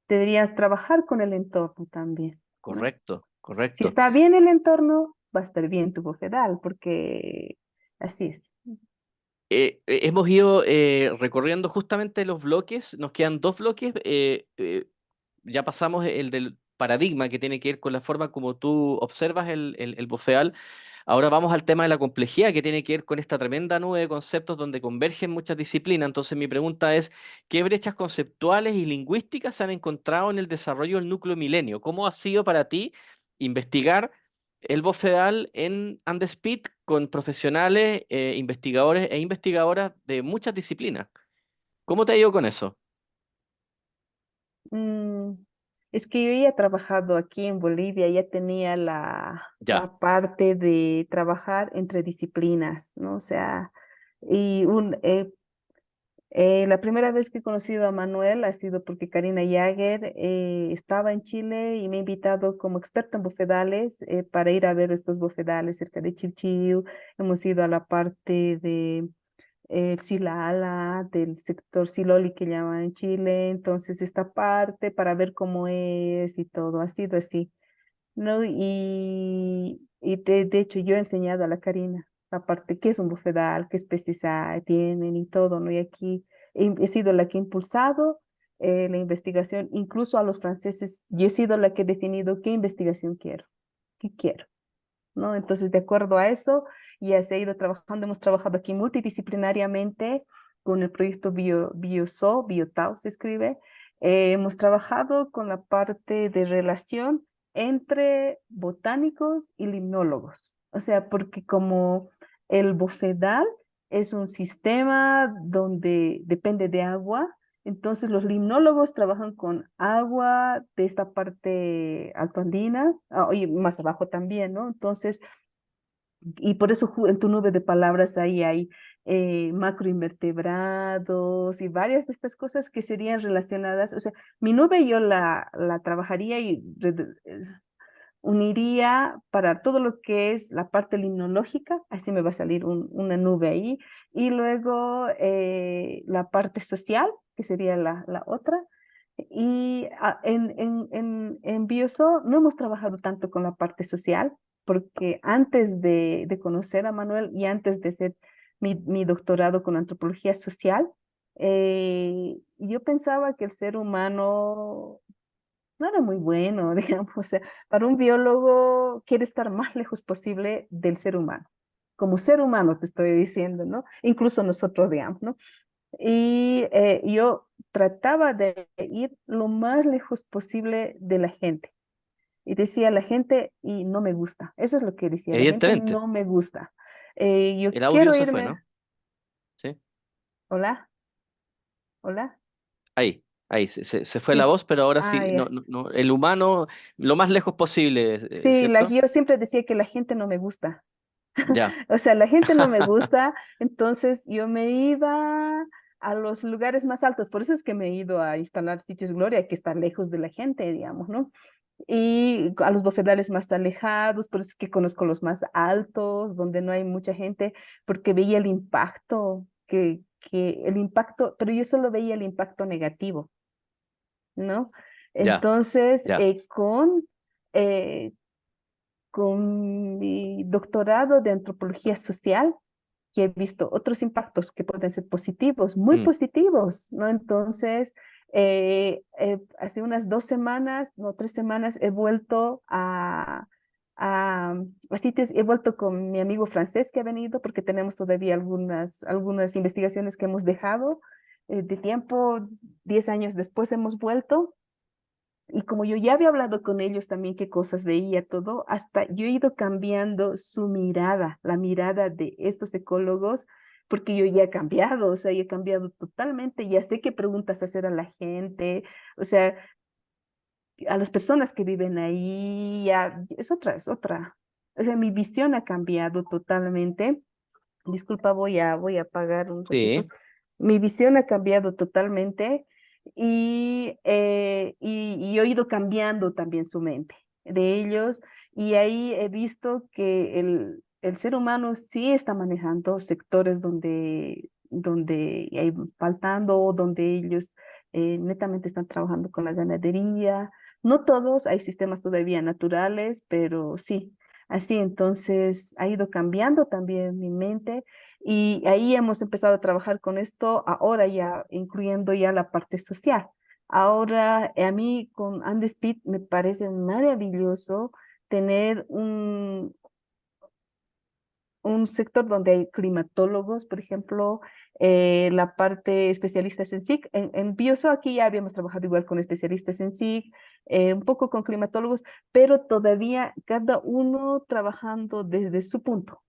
Deberías trabajar con el entorno también, ¿no? Correcto, Si correcto. está bien el entorno, va a estar bien tu bofedal, porque así es. Hemos ido recorriendo justamente los bloques, nos quedan dos bloques, ya pasamos el del paradigma que tiene que ver con la forma como tú observas el bofeal. Ahora vamos al tema de la complejidad que tiene que ver con esta tremenda nube de conceptos donde convergen muchas disciplinas. Entonces mi pregunta es, ¿qué brechas conceptuales y lingüísticas se han encontrado en el desarrollo del núcleo milenio? ¿Cómo ha sido para ti investigar el bofedal en Andespeed con profesionales, investigadores e investigadoras de muchas disciplinas? ¿Cómo te ha ido con eso? Mm, es que yo ya he trabajado aquí en Bolivia, ya tenía Ya. la parte de trabajar entre disciplinas, ¿no? O sea, y la primera vez que he conocido a Manuel ha sido porque Karina Jager estaba en Chile y me ha invitado como experta en bofedales para ir a ver estos bofedales cerca de Chilchiu. Hemos ido a la parte de Silala, del sector Siloli que llaman en Chile. Entonces, esta parte para ver cómo es y todo, ha sido así, ¿no? Y de hecho yo he enseñado a la Karina, aparte qué es un bufedal, qué especies tienen y todo, ¿no? Y aquí he sido la que ha impulsado la investigación, incluso a los franceses, yo he sido la que he definido qué investigación quiero, qué quiero, ¿no? Entonces, de acuerdo a eso, ya se ha ido trabajando, hemos trabajado aquí multidisciplinariamente con el proyecto Biotau se escribe. Hemos trabajado con la parte de relación entre botánicos y limnólogos. O sea, porque como el bofedal es un sistema donde depende de agua, entonces los limnólogos trabajan con agua de esta parte altoandina, y más abajo también, ¿no? Entonces, y por eso en tu nube de palabras ahí hay macroinvertebrados y varias de estas cosas que serían relacionadas. O sea, mi nube yo la trabajaría y uniría para todo lo que es la parte limnológica, así me va a salir una nube ahí, y luego la parte social, que sería la otra. Y en Bioso no hemos trabajado tanto con la parte social, porque antes de conocer a Manuel y antes de hacer mi doctorado con antropología social, yo pensaba que el ser humano no era muy bueno, digamos. O sea, para un biólogo quiere estar más lejos posible del ser humano. Como ser humano te estoy diciendo, ¿no? Incluso nosotros, digamos, ¿no? Y yo trataba de ir lo más lejos posible de la gente. Y decía la gente, y no me gusta. Eso es lo que decía, la gente Evidentemente, no me gusta. Yo el audio quiero se fue, irme. ¿no? Sí. Hola, hola. Ahí, ahí, se fue la Sí. voz, pero ahora Ah, sí, no, ya. no, no, el humano, lo más lejos posible, Sí, ¿cierto? yo siempre decía que la gente no me gusta. Ya, O sea, la gente no me gusta, entonces yo me iba a los lugares más altos, por eso es que me he ido a instalar sitios Gloria, que están lejos de la gente, digamos, ¿no? Y a los bofedales más alejados, por eso es que conozco los más altos, donde no hay mucha gente, porque veía el impacto, que el impacto, pero yo solo veía el impacto negativo, ¿no? ya, Entonces, ya. eh, con mi doctorado de antropología social, que he visto otros impactos que pueden ser positivos, muy Mm, positivos, ¿no? Entonces, hace unas 2 semanas, no, 3 semanas, he vuelto a sitios, he vuelto con mi amigo francés que ha venido, porque tenemos todavía algunas investigaciones que hemos dejado de tiempo, 10 años después hemos vuelto. Y como yo ya había hablado con ellos también qué cosas veía todo, hasta yo he ido cambiando su mirada, la mirada de estos ecólogos, porque yo ya he cambiado, o sea, yo he cambiado totalmente, ya sé qué preguntas hacer a la gente, o sea, a las personas que viven ahí, ya, es otra. O sea, mi visión ha cambiado totalmente. Disculpa, voy a apagar un ratito. sí, Mi visión ha cambiado totalmente y he ido cambiando también su mente de ellos. Y ahí he visto que el ser humano sí está manejando sectores donde hay faltando, donde ellos netamente están trabajando con la ganadería. No todos, hay sistemas todavía naturales, pero sí. Así, entonces ha ido cambiando también mi mente y ahí hemos empezado a trabajar con esto, ahora ya incluyendo ya la parte social. Ahora, a mí con Andespit me parece maravilloso tener un sector donde hay climatólogos, por ejemplo, la parte especialistas en SIC. En Bioso aquí ya habíamos trabajado igual con especialistas en SIC, un poco con climatólogos, pero todavía cada uno trabajando desde su punto.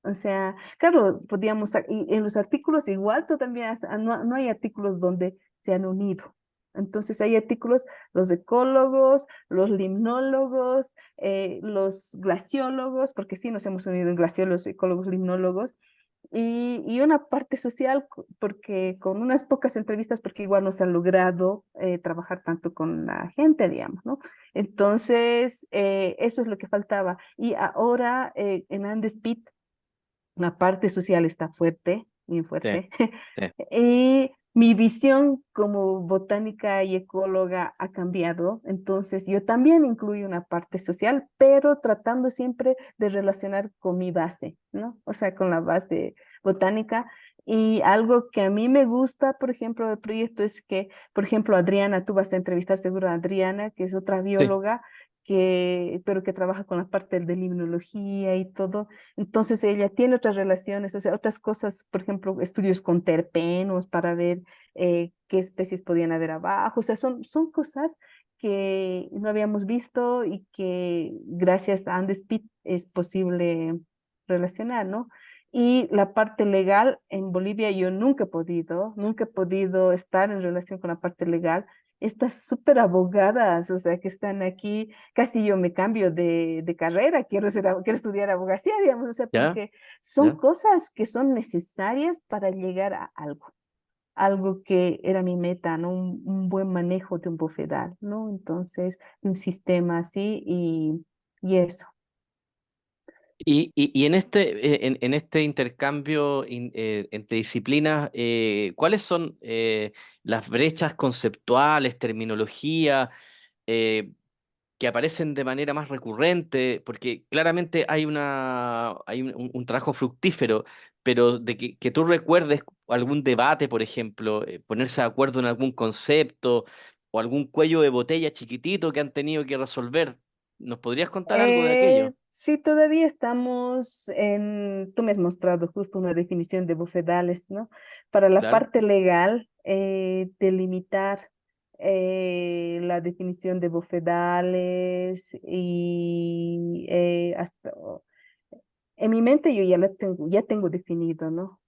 O sea, claro, podíamos, y en los artículos igual todavía no hay artículos donde se han unido. Entonces hay artículos, los ecólogos, los limnólogos, los glaciólogos, porque sí nos hemos unido en glaciólogos, ecólogos, limnólogos, y una parte social, porque con unas pocas entrevistas, porque igual no se ha logrado trabajar tanto con la gente, digamos, ¿no? Entonces, eso es lo que faltaba. Y ahora en Andespit la parte social está fuerte, bien sí, fuerte. sí, Y mi visión como botánica y ecóloga ha cambiado. Entonces, yo también incluyo una parte social, pero tratando siempre de relacionar con mi base, ¿no? O sea, con la base botánica. Y algo que a mí me gusta, por ejemplo, del proyecto es que, por ejemplo, Adriana, tú vas a entrevistar seguro a Adriana, que es otra sí, bióloga, pero que trabaja con la parte de la inmunología y todo. Entonces ella tiene otras relaciones, o sea, otras cosas, por ejemplo, estudios con terpenos para ver qué especies podían haber abajo, o sea, son cosas que no habíamos visto y que gracias a Andespit es posible relacionar, ¿no? Y la parte legal en Bolivia yo nunca he podido estar en relación con la parte legal. Estas súper abogadas, o sea, que están aquí casi yo me cambio de carrera, quiero estudiar abogacía, digamos, o sea, ya, porque son ya. cosas que son necesarias para llegar a algo que era mi meta, ¿no? Un buen manejo de un bufedal, ¿no? Entonces, un sistema así y eso. Y en este intercambio entre disciplinas, ¿cuáles son las brechas conceptuales, terminología, eh, que aparecen de manera más recurrente? Porque claramente hay un trabajo fructífero, pero de que tú recuerdes algún debate, por ejemplo, ponerse de acuerdo en algún concepto o algún cuello de botella chiquitito que han tenido que resolver. ¿Nos podrías contar algo de aquello? Sí, todavía tú me has mostrado justo una definición de bufedales, ¿no? Para la Claro. parte legal, delimitar la definición de bufedales y en mi mente yo ya tengo definido, ¿no?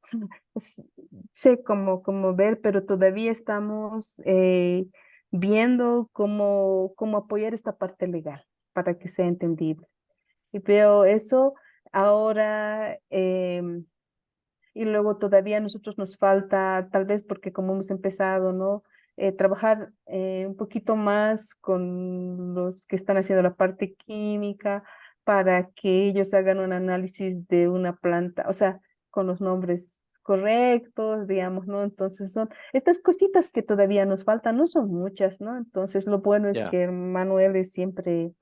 S- Sé cómo ver, pero todavía estamos viendo cómo apoyar esta parte legal para que sea entendible. Y veo eso ahora, y luego todavía a nosotros nos falta, tal vez porque como hemos empezado, ¿no? Trabajar un poquito más con los que están haciendo la parte química para que ellos hagan un análisis de una planta, o sea, con los nombres correctos, digamos, ¿no? Entonces son estas cositas que todavía nos faltan, no son muchas, ¿no? Entonces lo bueno es Ya. que Manuel es siempre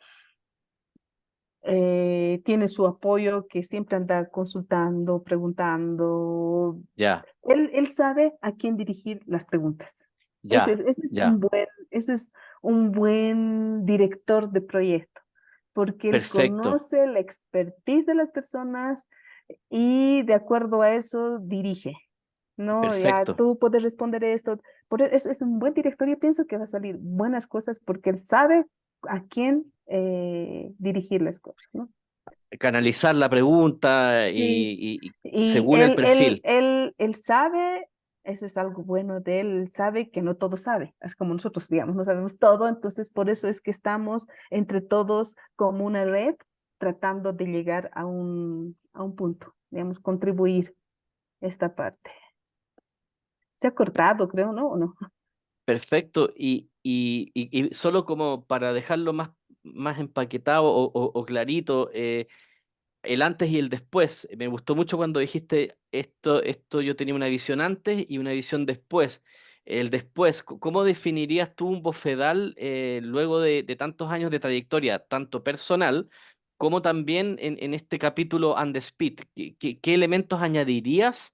tiene su apoyo que siempre anda consultando, preguntando. Ya, Él sabe a quién dirigir las preguntas. ya, ya. Ese es un buen director de proyecto, porque él Perfecto, conoce la expertise de las personas y de acuerdo a eso dirige. No, ya perfecto. tú puedes responder esto. Eso es un buen director. Yo pienso que va a salir buenas cosas porque él sabe a quién dirigir las cosas, ¿no? Canalizar la pregunta Sí. y Y según el perfil. él sabe, eso es algo bueno de él, él sabe que no todo sabe, es como nosotros, digamos, no sabemos todo, entonces por eso es que estamos entre todos como una red tratando de llegar a un punto, digamos, contribuir esta parte. Se ha cortado, creo, ¿no? ¿O no? Perfecto. Y solo como para dejarlo más empaquetado o clarito, el antes y el después. Me gustó mucho cuando dijiste esto yo tenía una visión antes y una visión después. El después, ¿cómo definirías tú un bofedal luego de tantos años de trayectoria, tanto personal como también en este capítulo And the Speed? ¿Qué elementos añadirías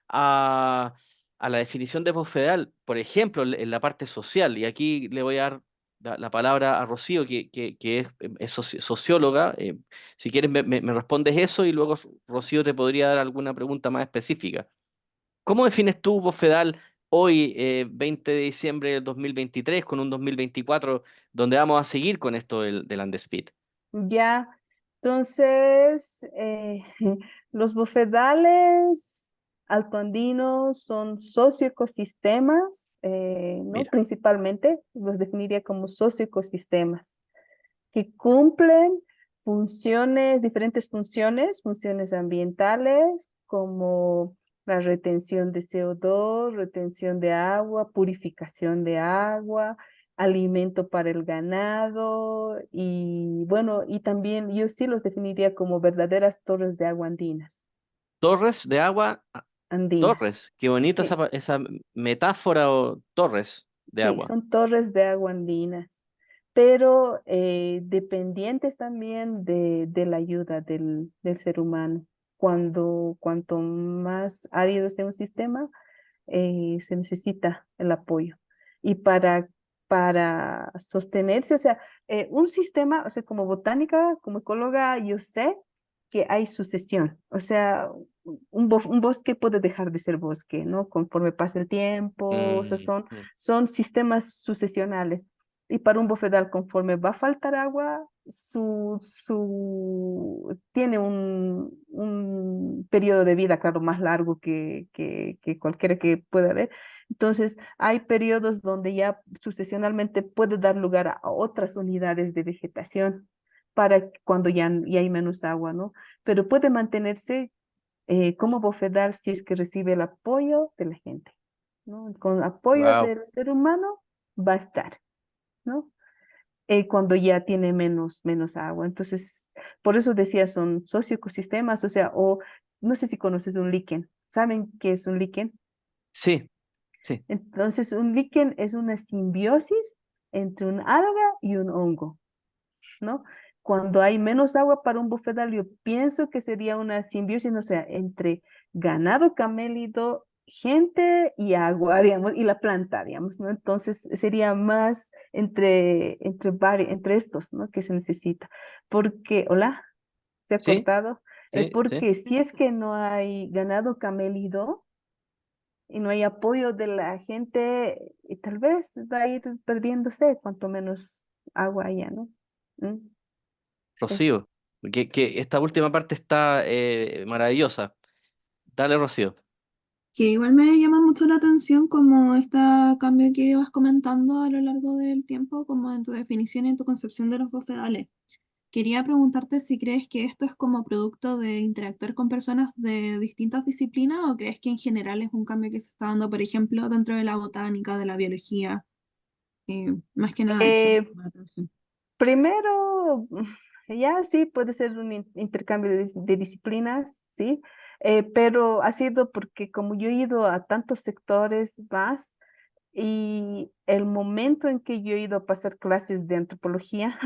a, a la definición de posfederal, por ejemplo, en la parte social? Y aquí le voy a dar la palabra a Rocío, que es socióloga. Si quieres, me respondes eso y luego Rocío te podría dar alguna pregunta más específica. ¿Cómo defines tú posfederal hoy, 20 de diciembre del 2023, con un 2024 donde vamos a seguir con esto del Andespit? Ya, entonces, los bofedales altoandinos son socioecosistemas, ¿no? Mira, Principalmente los definiría como socioecosistemas que cumplen funciones ambientales como la retención de CO2, retención de agua, purificación de agua, alimento para el ganado y bueno, y también yo sí los definiría como verdaderas torres de agua andinas. torres de agua, Andinas. torres, qué bonita Sí. esa metáfora o torres de Sí, agua. son torres de agua andinas, pero dependientes también de la ayuda del ser humano. Cuanto más árido sea un sistema, se necesita el apoyo. Y para sostenerse, o sea, un sistema, o sea, como botánica, como ecóloga, yo sé que hay sucesión. O sea, un bosque puede dejar de ser bosque, ¿no? Conforme pasa el tiempo, o sea, Mm, mm. son sistemas sucesionales. Y para un bofedal, conforme va a faltar agua, tiene un periodo de vida, claro, más largo que cualquiera que pueda haber. Entonces, hay periodos donde ya sucesionalmente puede dar lugar a otras unidades de vegetación para cuando ya hay menos agua, ¿no? Pero puede mantenerse como bofedal si es que recibe el apoyo de la gente, ¿no? Con apoyo Wow. del ser humano va a estar, ¿no? Cuando ya tiene menos agua. Entonces, por eso decía, son socioecosistemas, o sea, o no sé si conoces un líquen. ¿Saben qué es un líquen? Sí, sí. Entonces, un líquen es una simbiosis entre un alga y un hongo, ¿no? Cuando hay menos agua para un bofedal, yo pienso que sería una simbiosis, no sé, entre ganado camélido, gente y agua, digamos, y la planta, digamos, ¿no? Entonces sería más entre estos, ¿no? Que se necesita. Porque, hola, se ha Sí, cortado. sí, sí. Porque si es que no hay ganado camélido y no hay apoyo de la gente, tal vez va a ir perdiéndose cuanto menos agua haya, ¿no? ¿Mm? Eso. Rocío, que esta última parte está maravillosa. Dale, Rocío. Que igual me llama mucho la atención como este cambio que vas comentando a lo largo del tiempo, como en tu definición y en tu concepción de los bofedales. Quería preguntarte si crees que esto es como producto de interactuar con personas de distintas disciplinas o crees que en general es un cambio que se está dando, por ejemplo, dentro de la botánica, de la biología. Más que nada eso, me Eh, llama la atención. Primero, ya sí, puede ser un intercambio de disciplinas, sí, pero ha sido porque como yo he ido a tantos sectores más, y el momento en que yo he ido a pasar clases de antropología,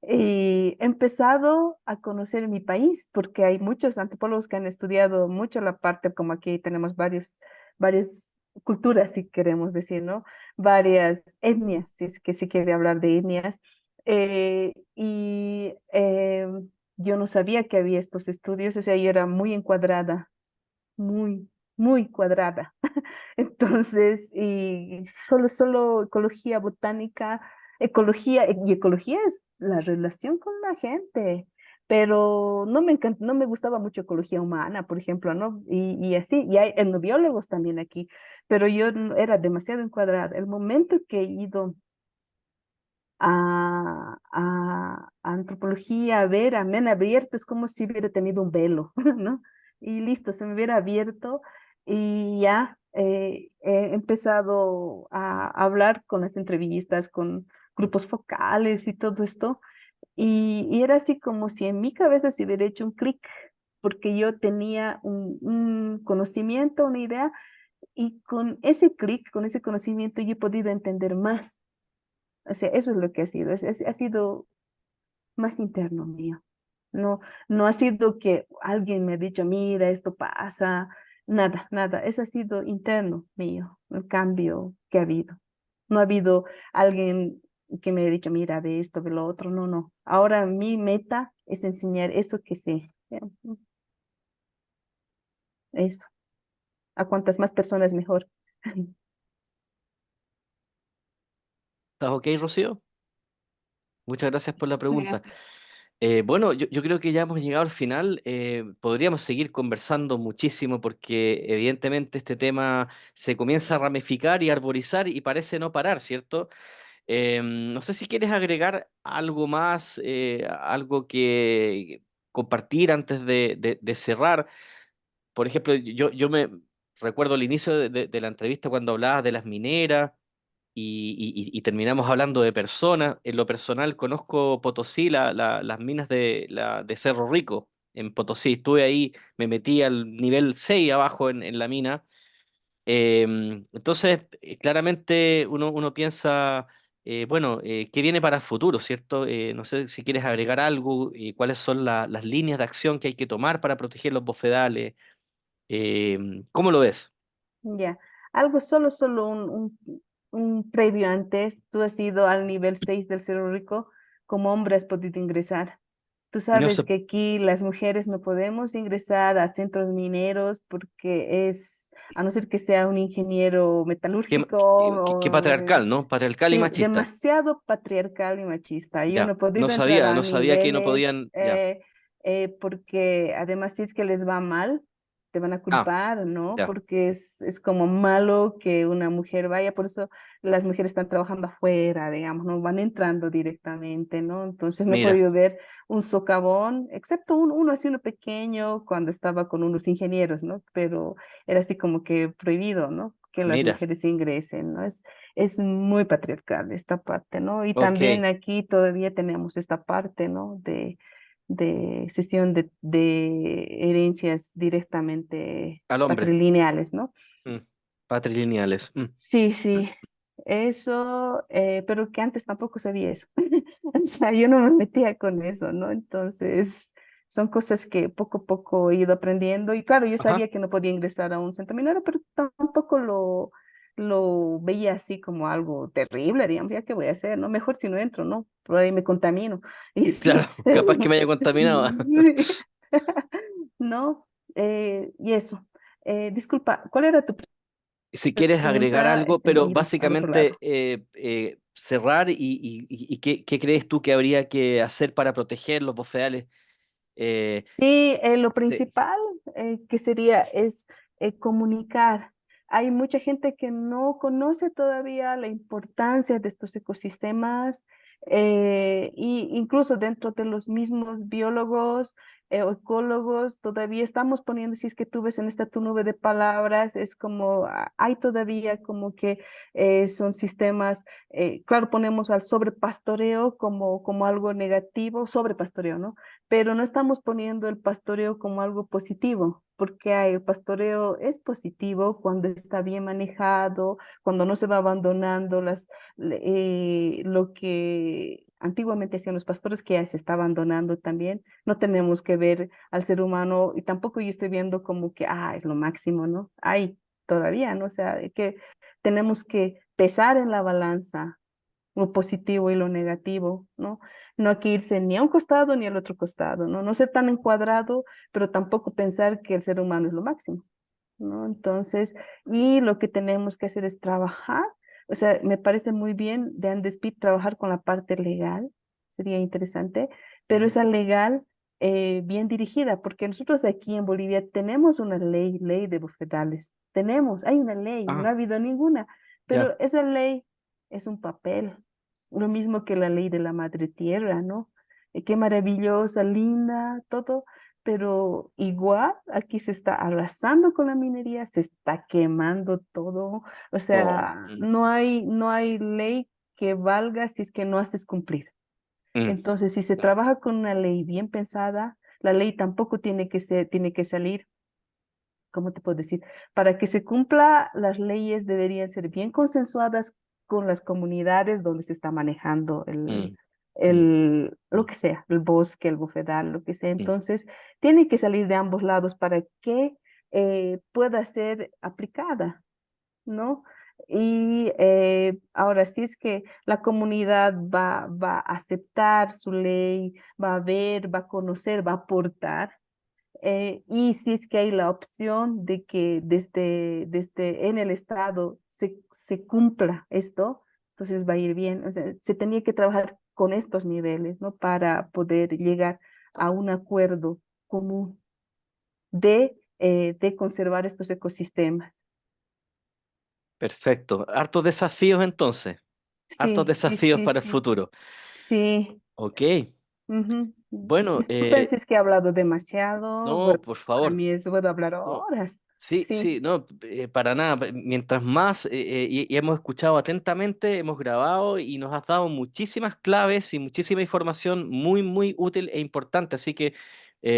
he empezado a conocer mi país, porque hay muchos antropólogos que han estudiado mucho la parte, como aquí tenemos varias culturas, si queremos decir, ¿no? Varias etnias, si es que se quiere hablar de etnias. Y yo no sabía que había estos estudios, o sea, yo era muy encuadrada, muy, muy cuadrada. Entonces, y solo ecología botánica, y ecología es la relación con la gente, pero no me gustaba mucho ecología humana, por ejemplo, ¿no? Y así, y hay etnobiólogos también aquí, pero yo era demasiado encuadrada. El momento que he ido a antropología, a ver, me han abierto, es como si hubiera tenido un velo, ¿no? Y listo, se me hubiera abierto y ya he empezado a hablar con las entrevistas, con grupos focales y todo esto, y era así como si en mi cabeza se hubiera hecho un clic, porque yo tenía un conocimiento, una idea, y con ese clic, con ese conocimiento, yo he podido entender más. O sea, eso es lo que ha sido, ha sido más interno mío. No, no ha sido que alguien me ha dicho, mira, esto pasa, nada, nada. Eso ha sido interno mío, el cambio que ha habido. No ha habido alguien que me haya dicho, mira, de esto, de lo otro, no, no. Ahora mi meta es enseñar eso que sé, eso. A cuantas más personas mejor. ¿Estás ok, Rocío? Muchas gracias por la Muchas pregunta. gracias. Bueno, yo creo que ya hemos llegado al final. Podríamos seguir conversando muchísimo porque evidentemente este tema se comienza a ramificar y arborizar y parece no parar, ¿cierto? No sé si quieres agregar algo más, algo que compartir antes de cerrar. Por ejemplo, yo me recuerdo el inicio de la entrevista cuando hablabas de las mineras y terminamos hablando de personas. En lo personal conozco Potosí, las minas de Cerro Rico en Potosí. Estuve ahí, me metí al nivel 6 abajo en la mina. Entonces, claramente uno piensa, bueno, ¿qué viene para el futuro, cierto? No sé si quieres agregar algo, cuáles son las líneas de acción que hay que tomar para proteger los bofedales. ¿Cómo lo ves? Ya, algo solo un previo antes, tú has ido al nivel 6 del Cerro Rico, como hombre has podido ingresar. Tú Y no sabes sé, que aquí las mujeres no podemos ingresar a centros mineros porque a no ser que sea un ingeniero qué, metalúrgico qué o, patriarcal, ¿no? Patriarcal y sí, machista. demasiado patriarcal y machista. Yo no Ya, he podido entrar a no sabía que no niveles podían, ya. porque además si es que les va mal, te van a Ah, culpar, ¿no? ya, Porque es como malo que una mujer vaya, por eso las mujeres están trabajando afuera, digamos, no van entrando directamente, ¿no? Entonces no he mira, podido ver un socavón, excepto uno así, uno pequeño, cuando estaba con unos ingenieros, ¿no? Pero era así como que prohibido, ¿no? Que las mira, mujeres ingresen, ¿no? Es muy patriarcal esta parte, ¿no? Y también ok, aquí todavía tenemos esta parte, ¿no? De cesión de herencias directamente al hombre. patrilineales, ¿no? Mm, patrilineales. Sí, sí, eso, pero que antes tampoco sabía eso. O sea, yo no me metía con eso, ¿no? Entonces, son cosas que poco a poco he ido aprendiendo. Y claro, yo Ajá, sabía que no podía ingresar a un centro minero, pero tampoco lo veía así como algo terrible, digamos, ya qué voy a hacer, ¿no? Mejor si no entro, ¿no? Por ahí me contamino. Y sí, claro, capaz que me haya contaminado. sí. ¿No? Y eso. Disculpa, ¿cuál era tu Si quieres agregar pregunta? algo, Se me pero iba al otro lado. básicamente cerrar y qué crees tú que habría que hacer para proteger los bofedales. Eh, Sí, lo sí, principal que sería es comunicar. Hay mucha gente que no conoce todavía la importancia de estos ecosistemas y incluso dentro de los mismos biólogos ecólogos, todavía estamos poniendo, si es que tú ves en esta tu nube de palabras, es como, hay todavía como que son sistemas, claro, ponemos al sobrepastoreo como algo negativo, sobrepastoreo, ¿no? Pero no estamos poniendo el pastoreo como algo positivo, porque el pastoreo es positivo cuando está bien manejado, cuando no se va abandonando lo que antiguamente hacían los pastores, que ya se está abandonando también. No tenemos que ver al ser humano y tampoco yo estoy viendo como que, es lo máximo, ¿no? Hay todavía, ¿no? O sea, que tenemos que pesar en la balanza lo positivo y lo negativo, ¿no? No hay que irse ni a un costado ni al otro costado, ¿no? No ser tan encuadrado, pero tampoco pensar que el ser humano es lo máximo, ¿no? Entonces, y lo que tenemos que hacer es trabajar, o sea, me parece muy bien de Andespit trabajar con la parte legal, sería interesante, pero Ujú. esa legal bien dirigida, porque nosotros aquí en Bolivia tenemos una ley de bofedales, hay una ley, no Ah, ha habido ninguna, ya. pero esa ley es un papel, lo mismo que la ley de la madre tierra, ¿no? Qué maravillosa, linda, todo, pero igual aquí se está arrasando con la minería, se está quemando todo, o Oh, sea, no hay ley que valga si es que no haces cumplir. mm, Entonces, si se claro. trabaja con una ley bien pensada, la ley tampoco tiene que salir, ¿cómo te puedo decir? Para que se cumpla, las leyes deberían ser bien consensuadas con las comunidades donde se está manejando Mm, mm, lo mm, que sea, el bosque, el bofedal, lo que sea. mm. Entonces, tiene que salir de ambos lados para que pueda ser aplicada, ¿no? Y ahora sí es que la comunidad va a aceptar su ley, va a ver, va a conocer, va a aportar, y si es que hay la opción de que desde en el Estado se cumpla esto, entonces va a ir bien. O sea, se tenía que trabajar con estos niveles, ¿no? Para poder llegar a un acuerdo común de conservar estos ecosistemas. Perfecto. Hartos desafíos entonces. Hartos Sí, sí, desafíos sí, para el sí. futuro. Sí. Ok. Ujú. Bueno, Disculpen si es que he hablado demasiado. no, Bueno, por para favor. mí es, puedo hablar No. horas. Sí, Sí. sí, no, para nada. Mientras más y hemos escuchado atentamente, hemos grabado y nos has dado muchísimas claves y muchísima información muy, muy útil e importante. Así que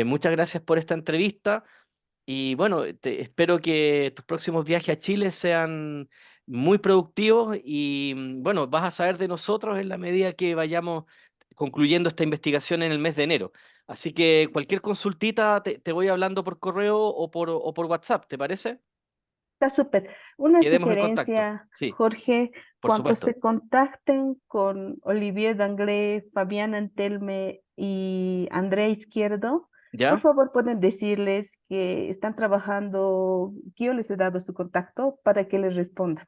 muchas gracias por esta entrevista. Y bueno, espero que tus próximos viajes a Chile sean muy productivos y bueno, vas a saber de nosotros en la medida que vayamos concluyendo esta investigación en el mes de enero. Así que cualquier consultita te voy hablando por correo o por WhatsApp, ¿te parece? Está súper. Una Quedemos en contacto. sugerencia, Sí, Jorge, por cuando supuesto. se contacten con Olivier Danglé, Fabián Antelme y André Izquierdo, por ¿Ya? favor pueden decirles que están trabajando, que yo les he dado su contacto para que les respondan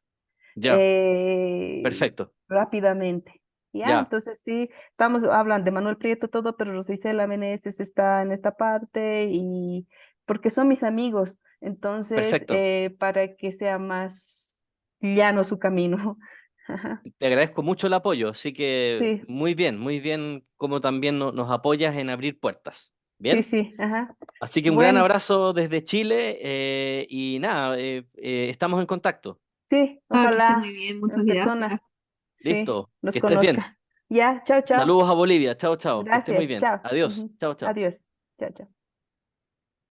Ya, eh, perfecto. rápidamente. Ya, Ya, entonces sí, hablan de Manuel Prieto todo, pero Rosicela Meneses está en esta parte y porque son mis amigos, entonces perfecto. para que sea más llano su camino. Ajá. Te agradezco mucho el apoyo, así que Sí, muy bien como también nos apoyas en abrir puertas. sí, ¿Bien? sí, ajá. Así que un gran Bueno, abrazo desde Chile y nada, estamos en contacto. sí, Ah, que esté muy ojalá bien, en muchas gracias. persona, sí, Listo, los que estés bien. conozca. Ya, chao, chao. Saludos a Bolivia, chao, chao, que estés muy Gracias, bien. chao. Adiós, Ujú. chao, chao. Adiós. Chao, chao.